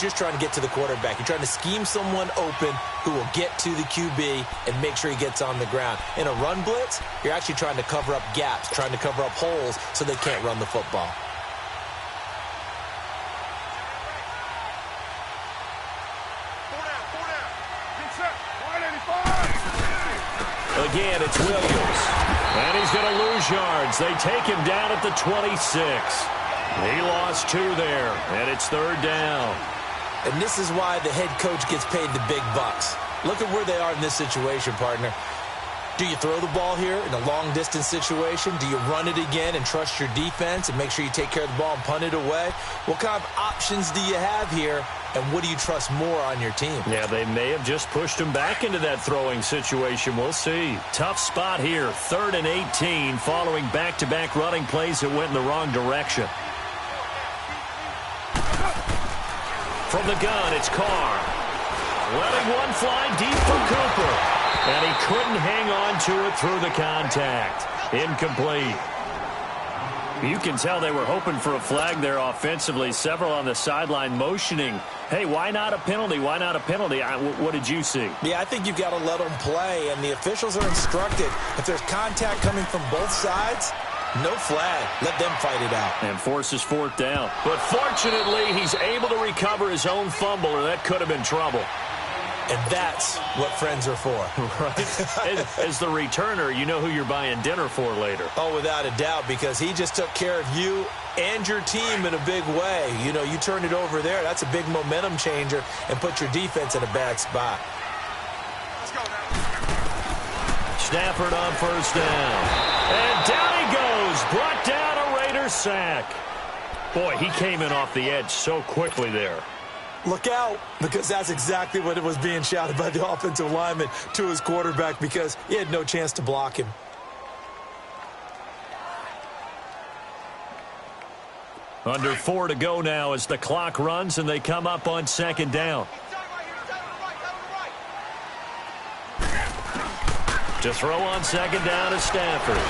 you're trying to get to the quarterback. You're trying to scheme someone open who will get to the QB and make sure he gets on the ground. In a run blitz, you're actually trying to cover up gaps, trying to cover up holes so they can't run the football. Again, it's Williams. And he's going to lose yards. They take him down at the 26. He lost 2 there, and it's 3rd down. And this is why the head coach gets paid the big bucks. Look at where they are in this situation, partner. Do you throw the ball here in a long-distance situation? Do you run it again and trust your defense and make sure you take care of the ball and punt it away? What kind of options do you have here, and what do you trust more on your team? Yeah, they may have just pushed him back into that throwing situation. We'll see. Tough spot here. 3rd and 18 following back-to-back running plays that went in the wrong direction. From the gun, it's Carr. Letting one fly deep for Cooper. And he couldn't hang on to it through the contact. Incomplete. You can tell they were hoping for a flag there offensively. Several on the sideline motioning. Hey, why not a penalty? Why not a penalty? What did you see? Yeah, I think you've got to let them play, and the officials are instructed. If there's contact coming from both sides, no flag. Let them fight it out. And forces 4th down. But fortunately, he's able to recover his own fumble, or that could have been trouble. And that's what friends are for. Right? As the returner, you know who you're buying dinner for later. Oh, without a doubt, because he just took care of you and your team in a big way. You know, you turn it over there. That's a big momentum changer and put your defense in a bad spot. Let's go now. Stafford on 1st down. And down he goes. Brought down a Raider sack. Boy, he came in off the edge so quickly there. Look out, because that's exactly what it was being shouted by the offensive lineman to his quarterback, because he had no chance to block him. Under 4 to go now as the clock runs and they come up on 2nd down. To throw on 2nd down is Stafford.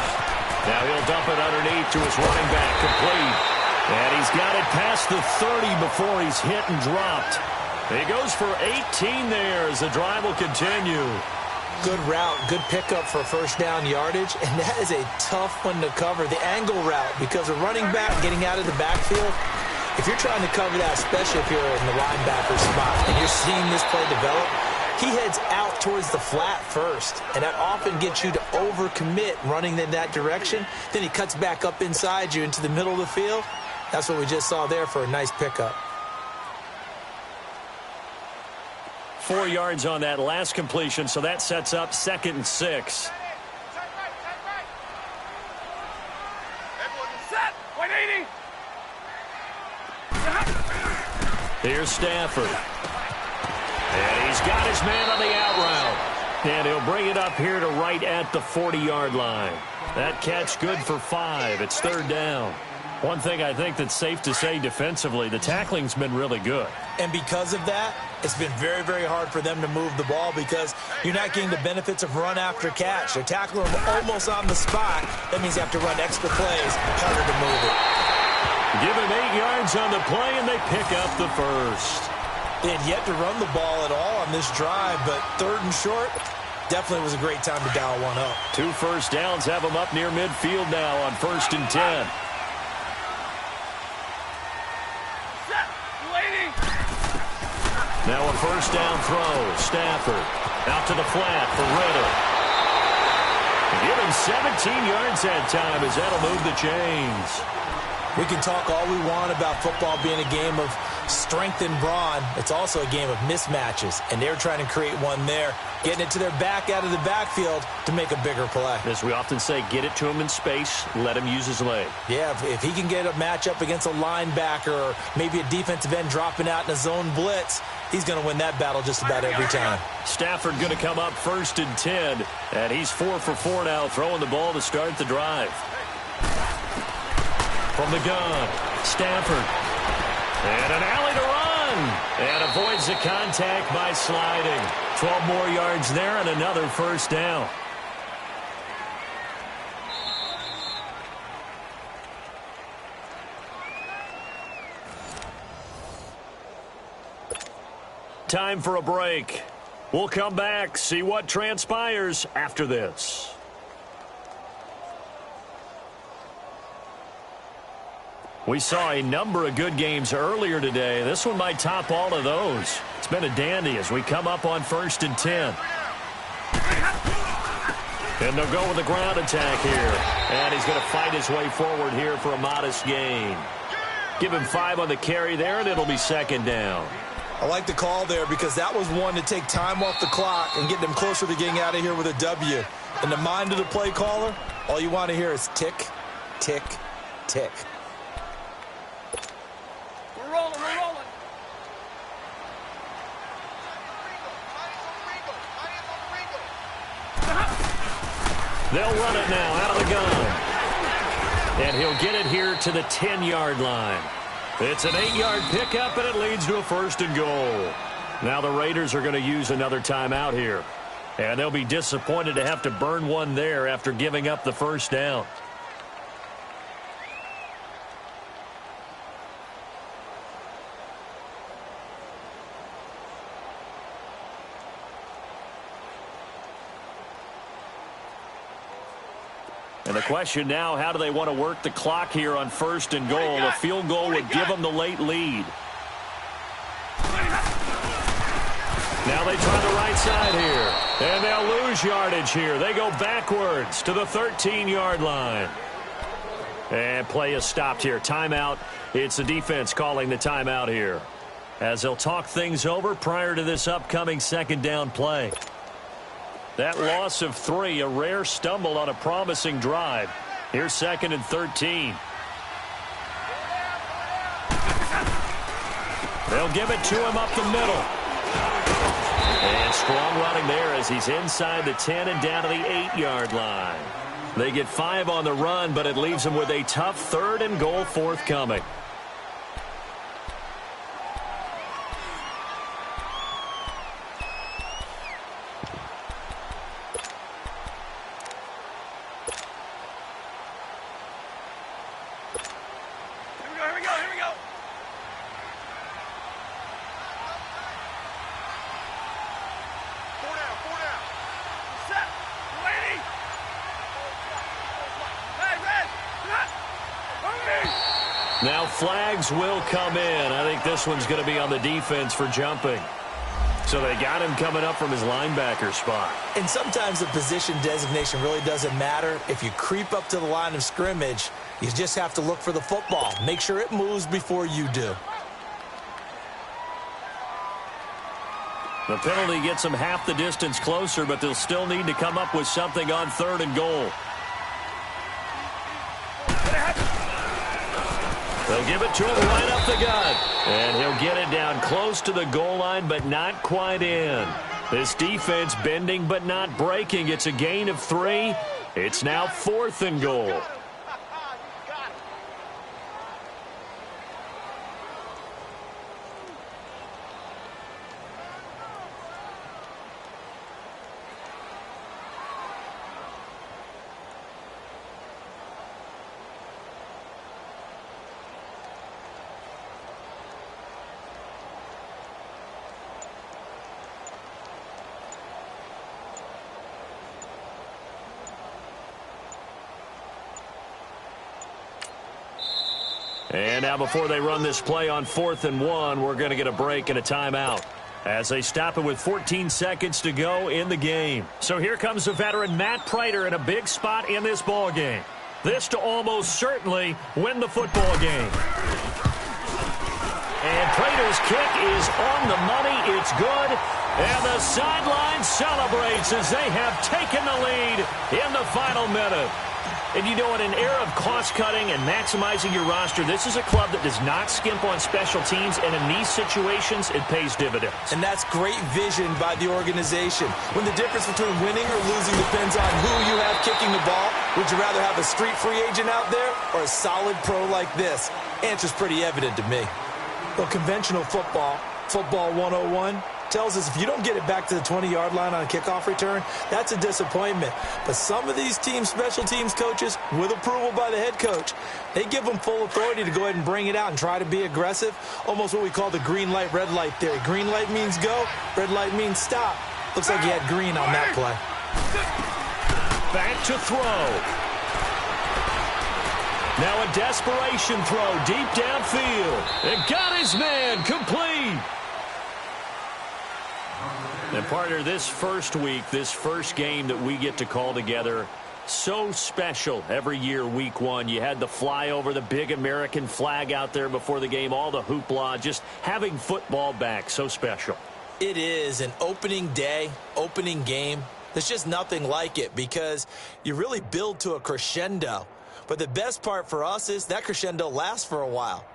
Now he'll dump it underneath to his running back, complete. And he's got it past the 30 before he's hit and dropped. He goes for 18 there as the drive will continue. Good route, good pickup for 1st down yardage, and that is a tough one to cover, the angle route, because a running back getting out of the backfield, if you're trying to cover that, especially if you're in the linebacker spot, and you're seeing this play develop, he heads out towards the flat first, and that often gets you to overcommit running in that direction. Then he cuts back up inside you into the middle of the field. That's what we just saw there for a nice pickup. 4 yards on that last completion, so that sets up 2nd and 6. Here's Stafford. And he's got his man on the out route. And he'll bring it up here to right at the 40-yard line. That catch good for 5. It's 3rd down. One thing I think that's safe to say defensively, the tackling's been really good. And because of that, it's been very, very hard for them to move the ball because you're not getting the benefits of run after catch. They're tackling them almost on the spot. That means you have to run extra plays, harder to move it. Give him 8 yards on the play, and they pick up the first. They had yet to run the ball at all on this drive, but 3rd and short, definitely was a great time to dial one up. 2 first downs have them up near midfield now on 1st and 10. Now a first down throw. Stafford out to the flat for Ritter. Give him 17 yards that time as that'll move the chains. We can talk all we want about football being a game of strength and brawn. It's also a game of mismatches, and they're trying to create one there, getting it to their back out of the backfield to make a bigger play. As we often say, get it to him in space, let him use his leg. Yeah, if he can get a matchup against a linebacker or maybe a defensive end dropping out in a zone blitz, he's going to win that battle just about every time. Stafford going to come up 1st and 10, and he's 4 for 4 now, throwing the ball to start the drive. From the gun, Stafford. And an alley to run. And avoids the contact by sliding. 12 more yards there and another first down. Time for a break. We'll come back, see what transpires after this. We saw a number of good games earlier today. This one might top all of those. It's been a dandy as we come up on 1st and 10. And they'll go with the ground attack here. And he's going to fight his way forward here for a modest gain. Give him 5 on the carry there, and it'll be 2nd down. I like the call there because that was one to take time off the clock and get them closer to getting out of here with a W. In the mind of the play caller, all you want to hear is tick, tick, tick. They'll run it now out of the gun. And he'll get it here to the 10-yard line. It's an 8-yard pickup, and it leads to a 1st and goal. Now the Raiders are going to use another timeout here. And they'll be disappointed to have to burn one there after giving up the first down. And the question now, how do they want to work the clock here on 1st and goal? A field goal would give them the late lead. Now they try the right side here. And they'll lose yardage here. They go backwards to the 13-yard line. And play is stopped here. Timeout. It's the defense calling the timeout here, as they'll talk things over prior to this upcoming 2nd down play. That loss of 3, a rare stumble on a promising drive. Here's 2nd and 13. They'll give it to him up the middle. And strong running there as he's inside the 10 and down to the 8-yard line. They get 5 on the run, but it leaves them with a tough 3rd and goal forthcoming. Now flags will come in. I think this one's going to be on the defense for jumping. So they got him coming up from his linebacker spot. And sometimes the position designation really doesn't matter. If you creep up to the line of scrimmage, you just have to look for the football. Make sure it moves before you do. The penalty gets them half the distance closer, but they'll still need to come up with something on 3rd and goal. They'll give it to him right up the gut. And he'll get it down close to the goal line, but not quite in. This defense bending but not breaking. It's a gain of 3. It's now 4th and goal. And now before they run this play on 4th and 1, we're going to get a break and a timeout as they stop it with 14 seconds to go in the game. So here comes the veteran Matt Prater in a big spot in this ball game. This to almost certainly win the football game. And Prater's kick is on the money. It's good. And the sideline celebrates as they have taken the lead in the final minute. And you know, in an era of cost-cutting and maximizing your roster, this is a club that does not skimp on special teams, and in these situations, it pays dividends. And that's great vision by the organization. When the difference between winning or losing depends on who you have kicking the ball, would you rather have a street free agent out there or a solid pro like this? Answer's pretty evident to me. Well, conventional football, football 101, tells us if you don't get it back to the 20-yard line on a kickoff return, that's a disappointment. But some of these team special teams coaches, with approval by the head coach, they give them full authority to go ahead and bring it out and try to be aggressive, almost what we call the green light, red light theory. Green light means go, red light means stop. Looks like he had green on that play. Back to throw. Now a desperation throw deep downfield. And got his man complete. And partner, this first week, this first game that we get to call together, so special every year, week 1. You had the flyover, the big American flag out there before the game, all the hoopla, just having football back, so special. It is an opening day, opening game. There's just nothing like it because you really build to a crescendo. But the best part for us is that crescendo lasts for a while.